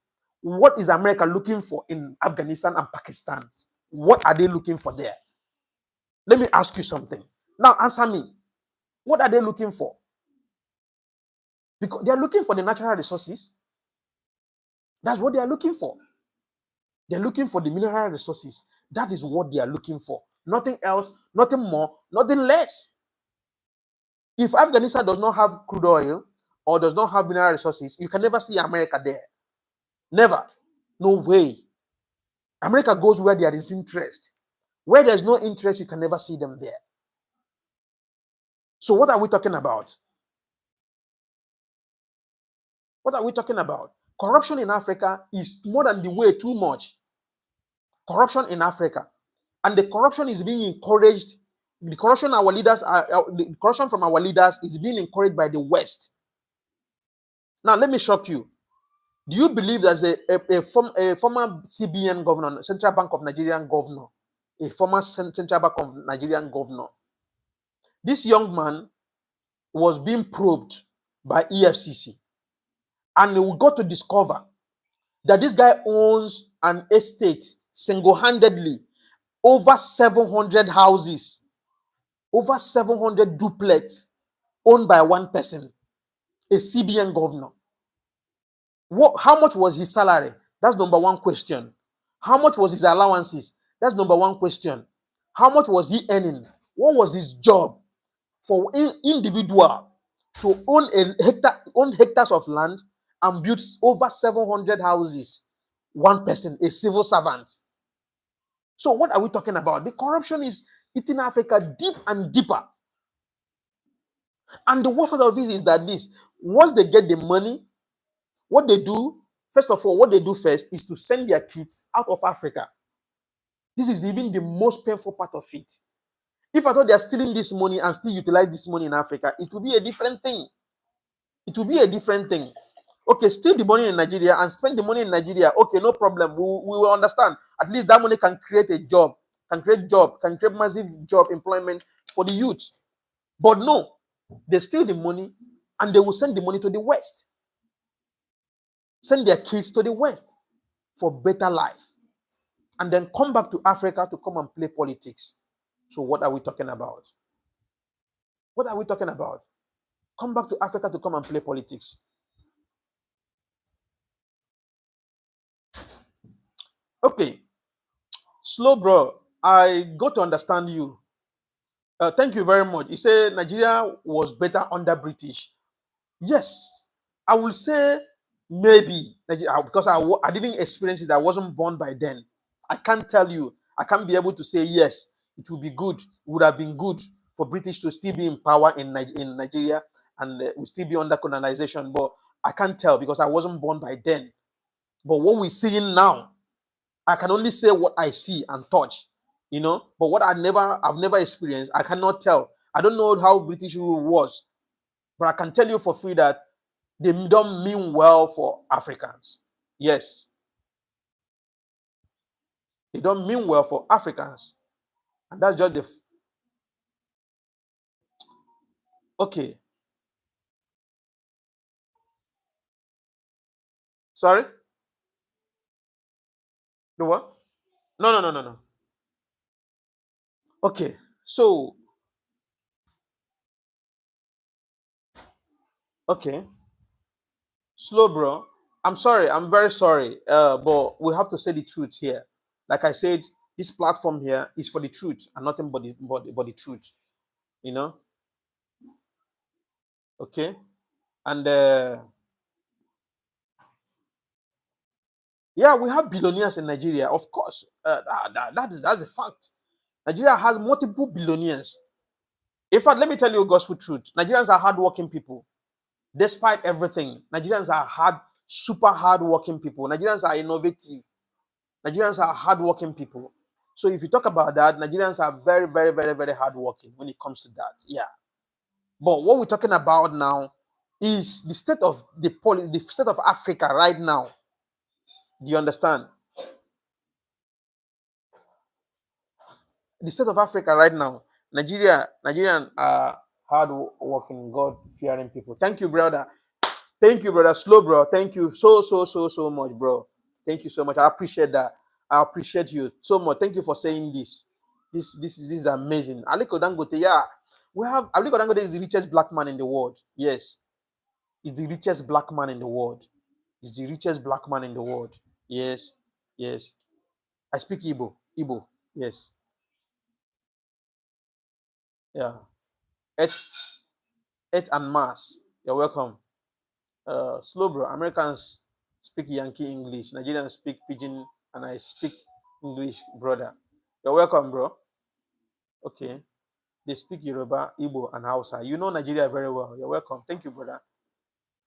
What is America looking for in Afghanistan and Pakistan? What are they looking for there? Let me ask you something. Now answer me. What are they looking for? Because they are looking for the natural resources. That's what they are looking for. They're looking for the mineral resources. That is what they are looking for. Nothing else, nothing more, nothing less. If Afghanistan does not have crude oil or does not have mineral resources, you can never see America there. Never. No way. America goes where there is interest. Where there's no interest, you can never see them there. So what are we talking about? What are we talking about? Corruption in Africa is more than the way too much. Corruption in Africa. And the corruption is being encouraged. The corruption from our leaders is being encouraged by the West. Now, let me shock you. Do you believe there's a former CBN governor, Central Bank of Nigerian governor, a former Central Bank of Nigerian governor? This young man was being probed by EFCC. And we got to discover that this guy owns an estate single-handedly, over 700 houses, over 700 duplets owned by one person, a CBN governor. How much was his salary? That's number one question. How much was his allowances? That's number one question. How much was he earning? What was his job? For an individual to own hectares of land and built over 700 houses. One person, a civil servant. So what are we talking about? The corruption is eating Africa deep and deeper. And the worst of it is that once they get the money, what they do, first of all, what they do first is to send their kids out of Africa. This is even the most painful part of it. If I thought they are stealing this money and still utilize this money in Africa, it will be a different thing. It will be a different thing. Okay, steal the money in Nigeria and spend the money in Nigeria. Okay, no problem. We will understand. At least that money can create a job, can create massive job employment for the youth. But no, they steal the money and they will send the money to the West. Send their kids to the West for better life. And then come back to Africa to come and play politics. So what are we talking about? What are we talking about? Come back to Africa to come and play politics. Okay. Slow, bro. I got to understand you. Thank you very much. You say Nigeria was better under British. Yes. I will say maybe, because I didn't experience it. I wasn't born by then. I can't tell you. I can't be able to say yes, it will be good. It would have been good for British to still be in power in Nigeria and we still be under colonization. But I can't tell because I wasn't born by then. But what we're seeing now, I can only say what I see and touch, But what I've never experienced, I cannot tell. I don't know how British rule was, but I can tell you for free that they don't mean well for Africans. Yes. They don't mean well for Africans. And that's just okay. Sorry? The what? No. Okay. So, okay. Slow, bro. I'm sorry. I'm very sorry. But we have to say the truth here. Like I said, this platform here is for the truth and nothing but the truth. Okay. And yeah, we have billionaires in Nigeria, of course. That's a fact. Nigeria has multiple billionaires. In fact, let me tell you a gospel truth. Nigerians are hardworking people. Despite everything, Nigerians are super hardworking people. Nigerians are innovative. Nigerians are hardworking people. So if you talk about that, Nigerians are very, very, very, very hardworking when it comes to that. Yeah. But what we're talking about now is the state of the state of Africa right now. Do you understand? The state of Africa right now. Nigerian are hardworking, God-fearing people. Thank you, brother. Thank you, brother. Slow, bro. Thank you so much, bro. Thank you so much. I appreciate that. I appreciate you so much. Thank you for saying this. This is amazing. Aliko Dangote, yeah. Aliko Dangote is the richest black man in the world. Yes. He's the richest black man in the world. He's the richest black man in the world. Yes. Yes. I speak Igbo. Igbo. Yes. Yeah. Earth and Mars. You're welcome. Slow, bro. Americans speak Yankee English. Nigerians speak Pidgin, and I speak English, brother. You're welcome, bro. Okay. They speak Yoruba, Igbo, and Hausa. You know Nigeria very well. You're welcome. Thank you, brother.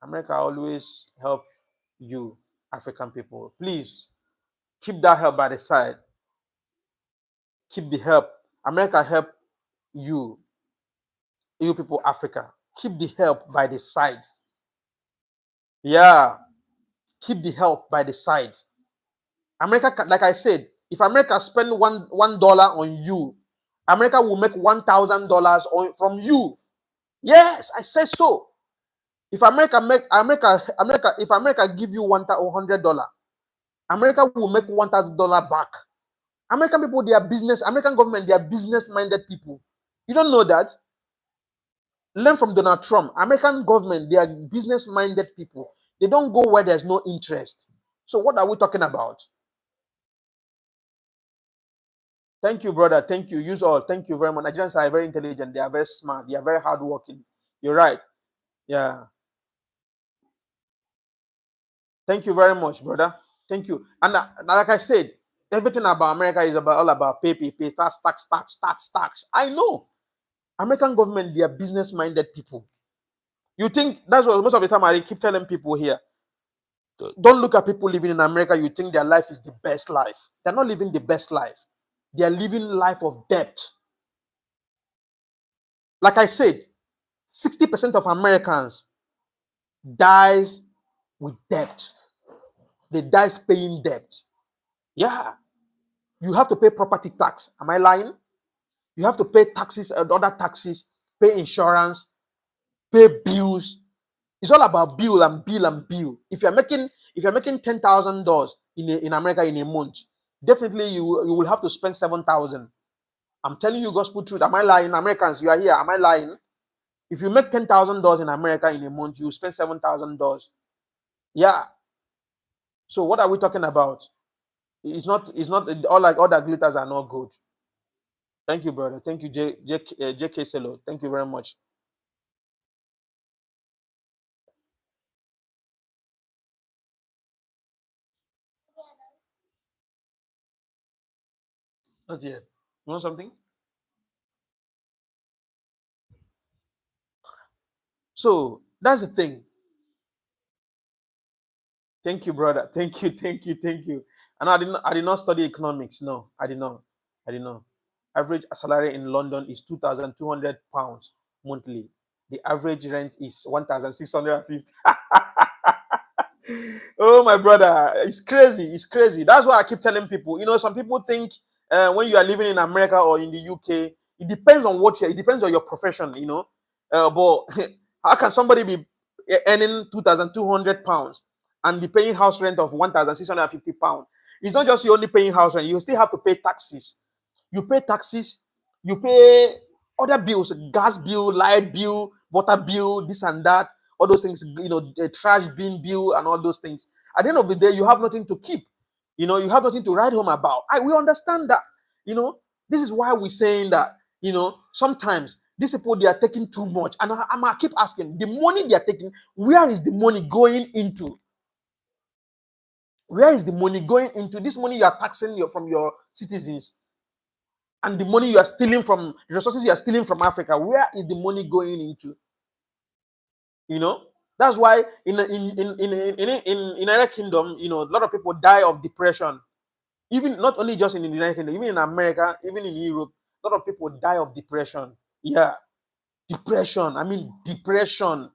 America always help you, African people. Please keep that help by the side. Keep the help. America help you people, Africa. Keep the help by the side. Yeah. Keep the help by the side. America, like I said, if America spend $1 on you, America will make $1,000 from you. Yes, I said so. If America give you $100, America will make $1,000 back. American people, American government, they are business-minded people. You don't know that? Learn from Donald Trump. American government, they are business-minded people. They don't go where there's no interest. So what are we talking about? Thank you, brother. Thank you. Use all. Thank you very much. Nigerians are very intelligent. They are very smart. They are very hardworking. You're right. Yeah. Thank you very much, brother. Thank you. And like I said, everything about America is about all about pay, tax. I know. American government, they are business-minded people. You think that's what most of the time I keep telling people here. Don't look at people living in America. You think their life is the best life. They're not living the best life. They are living life of debt. Like I said, 60% of Americans dies with debt. They dies paying debt. Yeah. You have to pay property tax. Am I lying? You have to pay taxes and other taxes, pay insurance, pay bills. It's all about bill and bill and bill. If you're making $10,000 in America in a month, definitely you will have to spend 7,000. I'm telling you gospel truth. Am I lying? Americans, you are here. Am I lying? If you make $10,000 in America in a month, you spend $7,000. Yeah. So what are we talking about? It's not all like other glitters are not good. Thank you, brother. Thank you, JK Selo. Thank you very much. Not yet. You want something? So that's the thing. Thank you, brother. Thank you. And I did not study economics. No, I did not. I did not. Average salary in London is £2,200 monthly. The average rent is 1,650. Oh, my brother, it's crazy. It's crazy. That's why I keep telling people. Some people think when you are living in America or in the UK, it depends on it depends on your profession. But how can somebody be earning £2,200 and be paying house rent of £1,650? It's not just you only paying house rent. You still have to pay taxes. You pay taxes. You pay other bills, gas bill, light bill, water bill, this and that. All those things, a trash bin bill and all those things. At the end of the day, you have nothing to keep. You have nothing to write home about. We understand that. This is why we're saying that. Sometimes these people, they are taking too much, and I keep asking, the money they are taking, where is the money going into? Where is the money going into? This money you are taxing from your citizens, and the money you are stealing from the resources you are stealing from Africa. Where is the money going into? That's why in United Kingdom, a lot of people die of depression. Even not only just in the United Kingdom, even in America, even in Europe, a lot of people die of depression. Yeah, depression. I mean depression.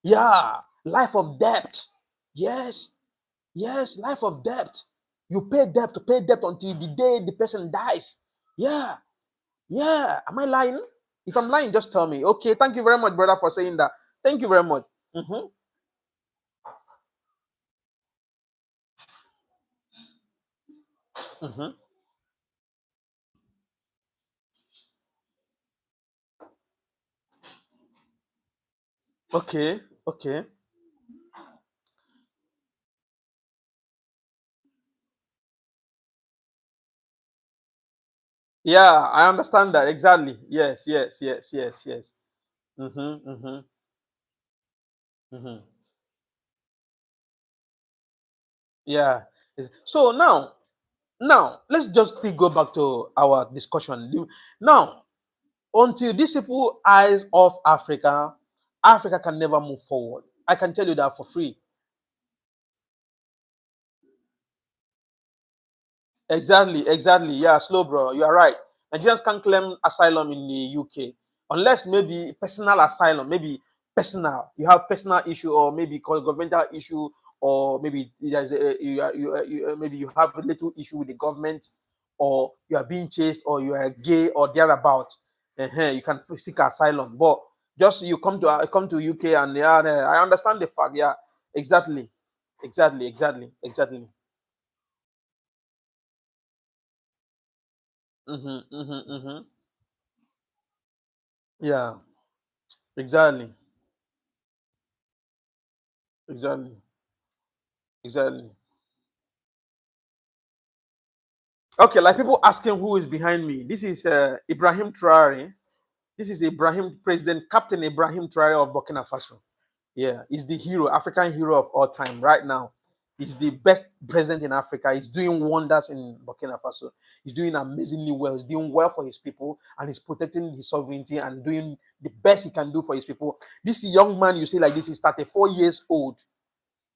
Yeah, life of debt. Yes, life of debt. You pay debt until the day the person dies. Yeah. Am I lying? If I'm lying, just tell me. Okay, thank you very much, brother, for saying that. Thank you very much. Okay. Yeah, I understand that exactly. Yes. Mm-hmm, mm-hmm, mm-hmm. Yeah. So now let's just still go back to our discussion. Now, until these people eyes off Africa, Africa can never move forward. I can tell you that for free. Exactly. Yeah, slow, bro. You are right. Nigerians can't claim asylum in the UK unless maybe personal asylum, maybe personal. You have personal issue, or maybe governmental issue, or maybe there's maybe you have a little issue with the government, or you are being chased, or you are gay, or thereabout. You can seek asylum. But just you come to UK, and yeah, I understand the fact. Yeah, exactly. Mm-hmm. Yeah, exactly. Exactly. Exactly. Okay, like people asking who is behind me. This is Ibrahim Traore. This is Captain Ibrahim Traore of Burkina Faso. Yeah, he's the hero, African hero of all time right now. He's the best president in Africa. He's doing wonders in Burkina Faso. He's doing amazingly well. He's doing well for his people, and he's protecting his sovereignty and doing the best he can do for his people. This young man you see like this is 34 years old.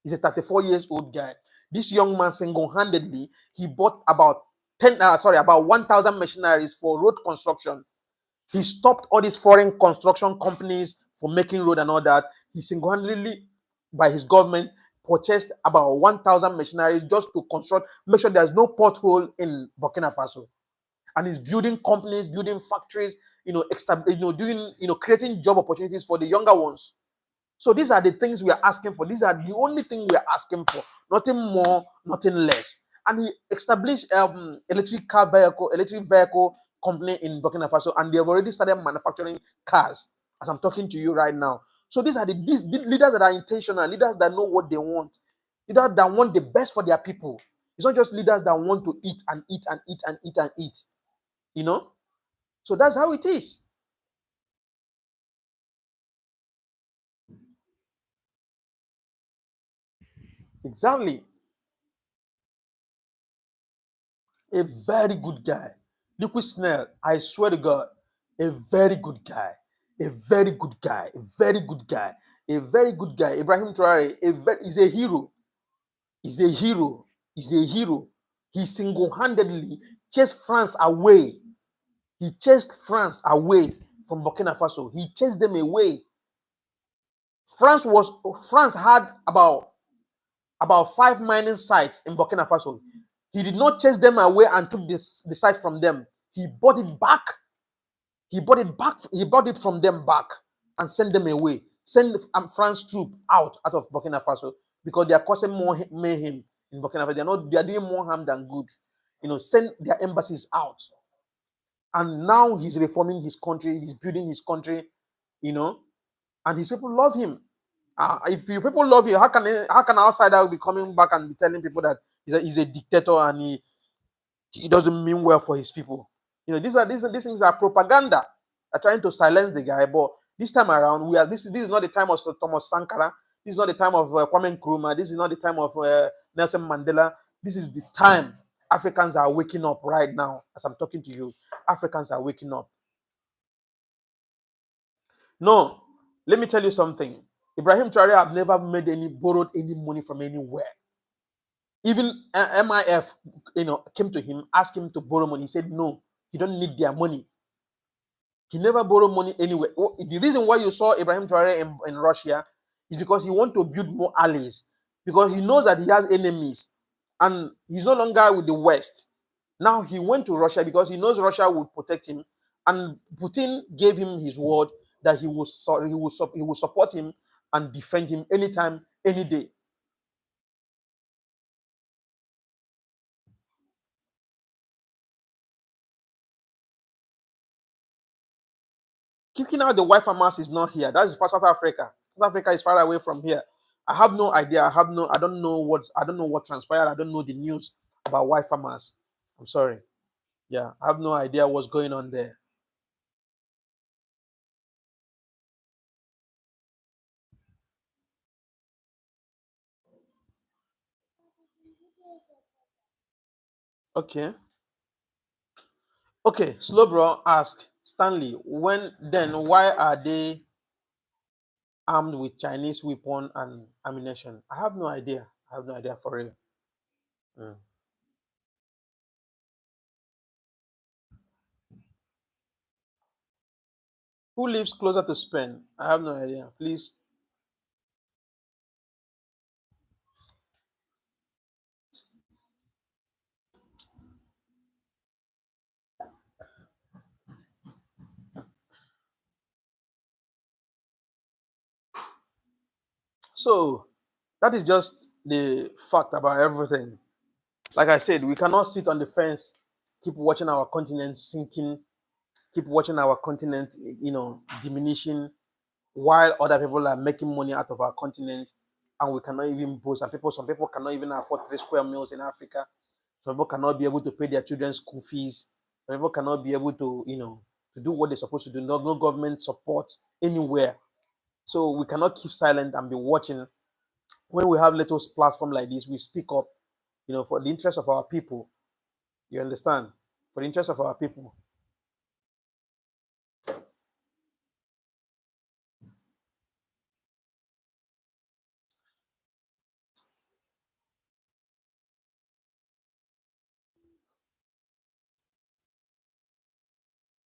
He's a 34 years old guy. This young man single-handedly, he bought about 1,000 machineries for road construction. He stopped all these foreign construction companies from making road and all that. He single-handedly, by his government, purchased about 1,000 machineries just to construct, make sure there's no pothole in Burkina Faso. And he's building companies, building factories, doing, creating job opportunities for the younger ones. So these are the things we are asking for. These are the only thing we are asking for. Nothing more, nothing less. And he established electric vehicle company in Burkina Faso, and they have already started manufacturing cars as I'm talking to you right now. So these are these leaders that are intentional, leaders that know what they want, leaders that want the best for their people. It's not just leaders that want to eat and eat and eat and eat and eat. So that's how it is. Exactly. A very good guy. Liquid Snell, I swear to God, a very good guy. A very good guy. A very good guy. A very good guy. Ibrahim Traore is a hero. He's a hero. He's a hero. He single-handedly chased France away. He chased France away from Burkina Faso. He chased them away. France had about 5 mining sites in Burkina Faso. He did not chase them away and took the site from them. He bought it back. He bought it from them back and sent them away. Send France troops out of Burkina Faso because they are causing more mayhem in Burkina Faso. They are doing more harm than good. Send their embassies out. And now he's reforming his country. He's building his country. And his people love him. If your people love you, how can an outsider be coming back and be telling people that he's a dictator and he doesn't mean well for his people? These things are propaganda. They're trying to silence the guy. But this time around, this is not the time of Thomas Sankara. This is not the time of Kwame Nkrumah. This is not the time of Nelson Mandela. This is the time Africans are waking up right now. As I'm talking to you, Africans are waking up. No, let me tell you something. Ibrahim Traore have never borrowed any money from anywhere. Even MIF, came to him, asked him to borrow money. He said no, he don't need their money. He never borrowed money anywhere. The reason why you saw Ibrahim Traore in Russia is because he wants to build more allies, because he knows that he has enemies and he's no longer with the West. Now he went to Russia because he knows Russia will protect him, and Putin gave him his word that he will support him and defend him anytime, any day. Kicking out the white farmers is not here. That's for South Africa. South Africa is far away from here. I have no idea. I don't know what transpired. I don't know the news about white farmers. I'm sorry. Yeah, I have no idea what's going on there. Okay. Okay, Slow Bro asked Stanley, why are they armed with Chinese weapon and ammunition? I have no idea. I have no idea for real. Who lives closer to Spain? I have no idea. Please. So that is just the fact about everything. Like I said, we cannot sit on the fence, keep watching our continent sinking, keep watching our continent, diminishing, while other people are making money out of our continent, and we cannot even boast. Some people cannot even afford 3 square meals in Africa. Some people cannot be able to pay their children's school fees. Some people cannot be able to, to do what they're supposed to do. No government support anywhere. So we cannot keep silent and be watching when we have little platform like this, we speak up, for the interest of our people. You understand? For the interest of our people.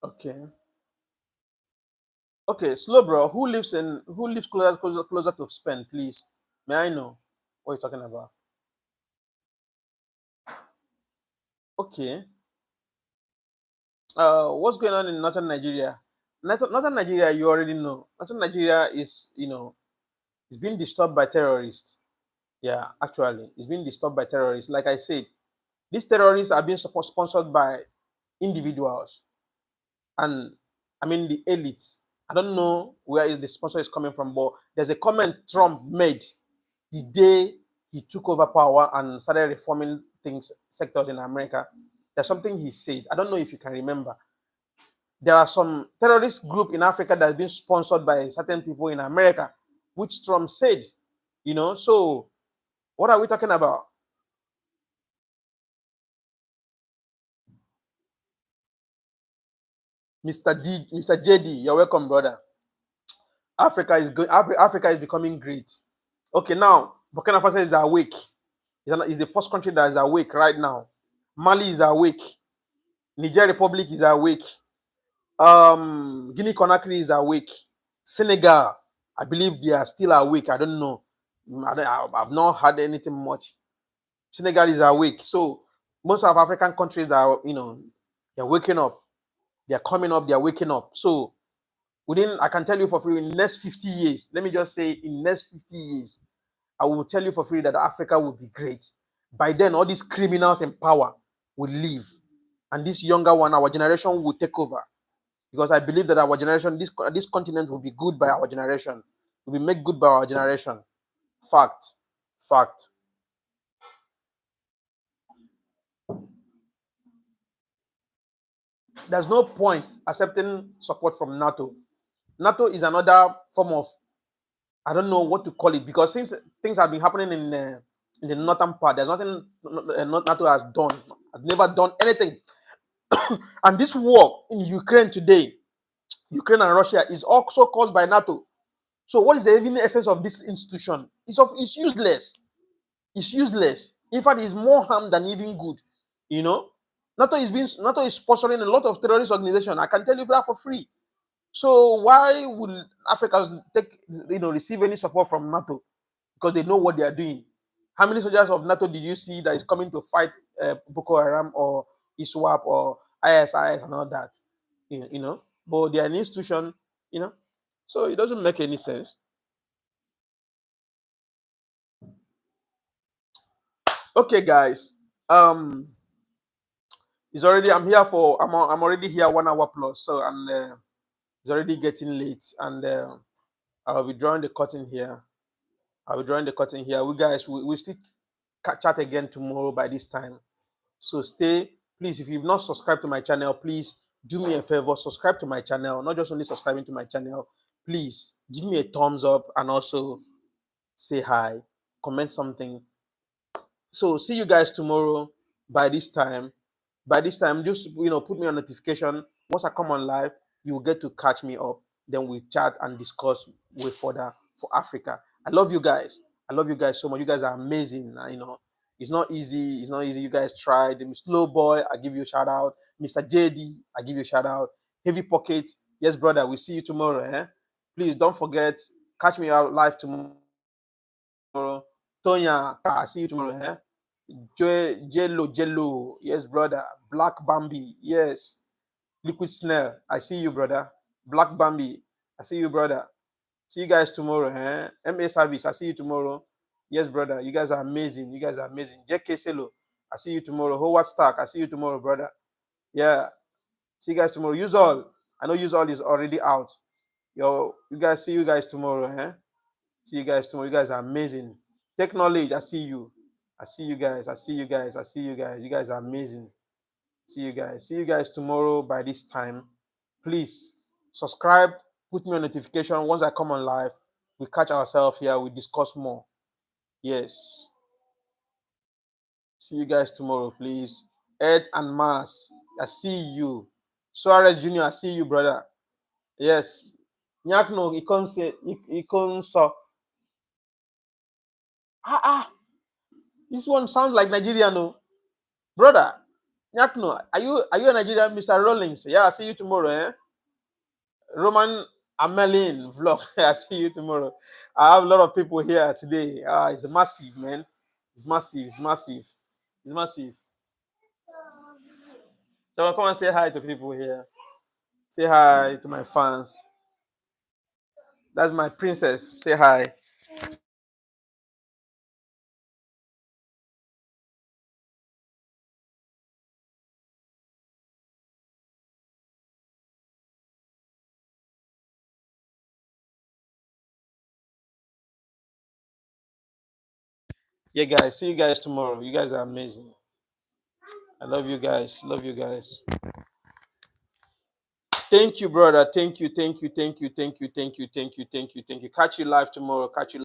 Okay. Okay, slow bro. Who lives closer to Spain, please? May I know what you're talking about? Okay. What's going on in northern Nigeria? Northern Nigeria, you already know. Northern Nigeria is being disturbed by terrorists. Yeah, actually, it's being disturbed by terrorists. Like I said, these terrorists are being sponsored by individuals, and I mean the elites. I don't know where the sponsor is coming from, but there's a comment Trump made the day he took over power and started reforming sectors in America. There's something he said. I don't know if you can remember. There are some terrorist group in Africa that's been sponsored by certain people in America, which Trump said. So what are we talking about? Mr. JD, you're welcome, brother. Africa is good. Africa is becoming great. Okay, now Burkina Faso is awake. Is the first country that is awake right now. Mali is awake. Niger Republic is awake. Guinea Conakry is awake. Senegal, I believe they are still awake. I don't know. I've not heard anything much. Senegal is awake. So most of African countries are, they're waking up. They're coming up. They're waking up. So I can tell you for free, in the next 50 years, let me just say, in the next 50 years, I will tell you for free that Africa will be great. By then, all these criminals in power will leave. And this younger one, our generation, will take over. Because I believe that our generation, this continent will be good by our generation. Will be made good by our generation. Fact. Fact. There's no point accepting support from NATO. NATO is another form of, I don't know what to call it, because since things have been happening in the northern part, there's nothing NATO has done. Has never done anything. And this war in Ukraine today, Ukraine and Russia, is also caused by NATO. So what is the even essence of this institution? It's useless. It's useless. In fact, it's more harm than even good. NATO is sponsoring a lot of terrorist organizations. I can tell you that for free. So why would Africa receive any support from NATO? Because they know what they are doing. How many soldiers of NATO did you see that is coming to fight Boko Haram or ISWAP or ISIS and all that? But they are an institution, so it doesn't make any sense. Okay, guys. I'm already here 1 hour plus, so it's already getting late, and I'll be drawing the curtain here. We guys, we still chat again tomorrow by this time. So stay, please. If you've not subscribed to my channel, please do me a favor, subscribe to my channel. Not just only subscribing to my channel, please give me a thumbs up and also say hi, comment something. So see you guys tomorrow by this time. Just put me on notification. Once I come on live, you will get to catch me up. Then we chat and discuss way further for Africa. I love you guys. I love you guys so much. You guys are amazing. It's not easy. It's not easy. You guys tried. Slow boy, I give you a shout out. Mr. JD, I give you a shout out. Heavy pockets, yes, brother. We see you tomorrow. Please don't forget. Catch me out live tomorrow. Tonya, I see you tomorrow. Jello, yes, brother. Black Bambi, yes. Liquid Snell, I see you, brother. Black Bambi, I see you, brother. See you guys tomorrow. MA Service, I see you tomorrow. Yes, brother. You guys are amazing. JK Selo, I see you tomorrow. Howard Stark, I see you tomorrow, brother. Yeah. See you guys tomorrow. Use all. I know use all is already out. See you guys tomorrow. See you guys tomorrow. You guys are amazing. Technology, I see you. I see you guys. You guys are amazing. See you guys tomorrow by this time. Please subscribe, put me on notification. Once I come on live, we catch ourselves here, we discuss more. Yes. See you guys tomorrow, please. Earth and Mars, I see you. Suarez Jr., I see you, brother. Yes. Nyakno, Ikon so. This one sounds like Nigerian, no? Brother. Nyakno, are you a Nigerian, Mr. Rollins? Yeah, I see you tomorrow, eh? Roman Amelin vlog. I see you tomorrow. I have a lot of people here today. It's massive, man. It's massive. It's massive. It's massive. So come and say hi to people here. Say hi to my fans. That's my princess. Say hi. Yeah, guys. See you guys tomorrow. You guys are amazing. I love you guys. Love you guys. Thank you, brother. Thank you. Thank you. Thank you. Thank you. Thank you. Thank you. Thank you. Thank you. Catch you live tomorrow. Catch you.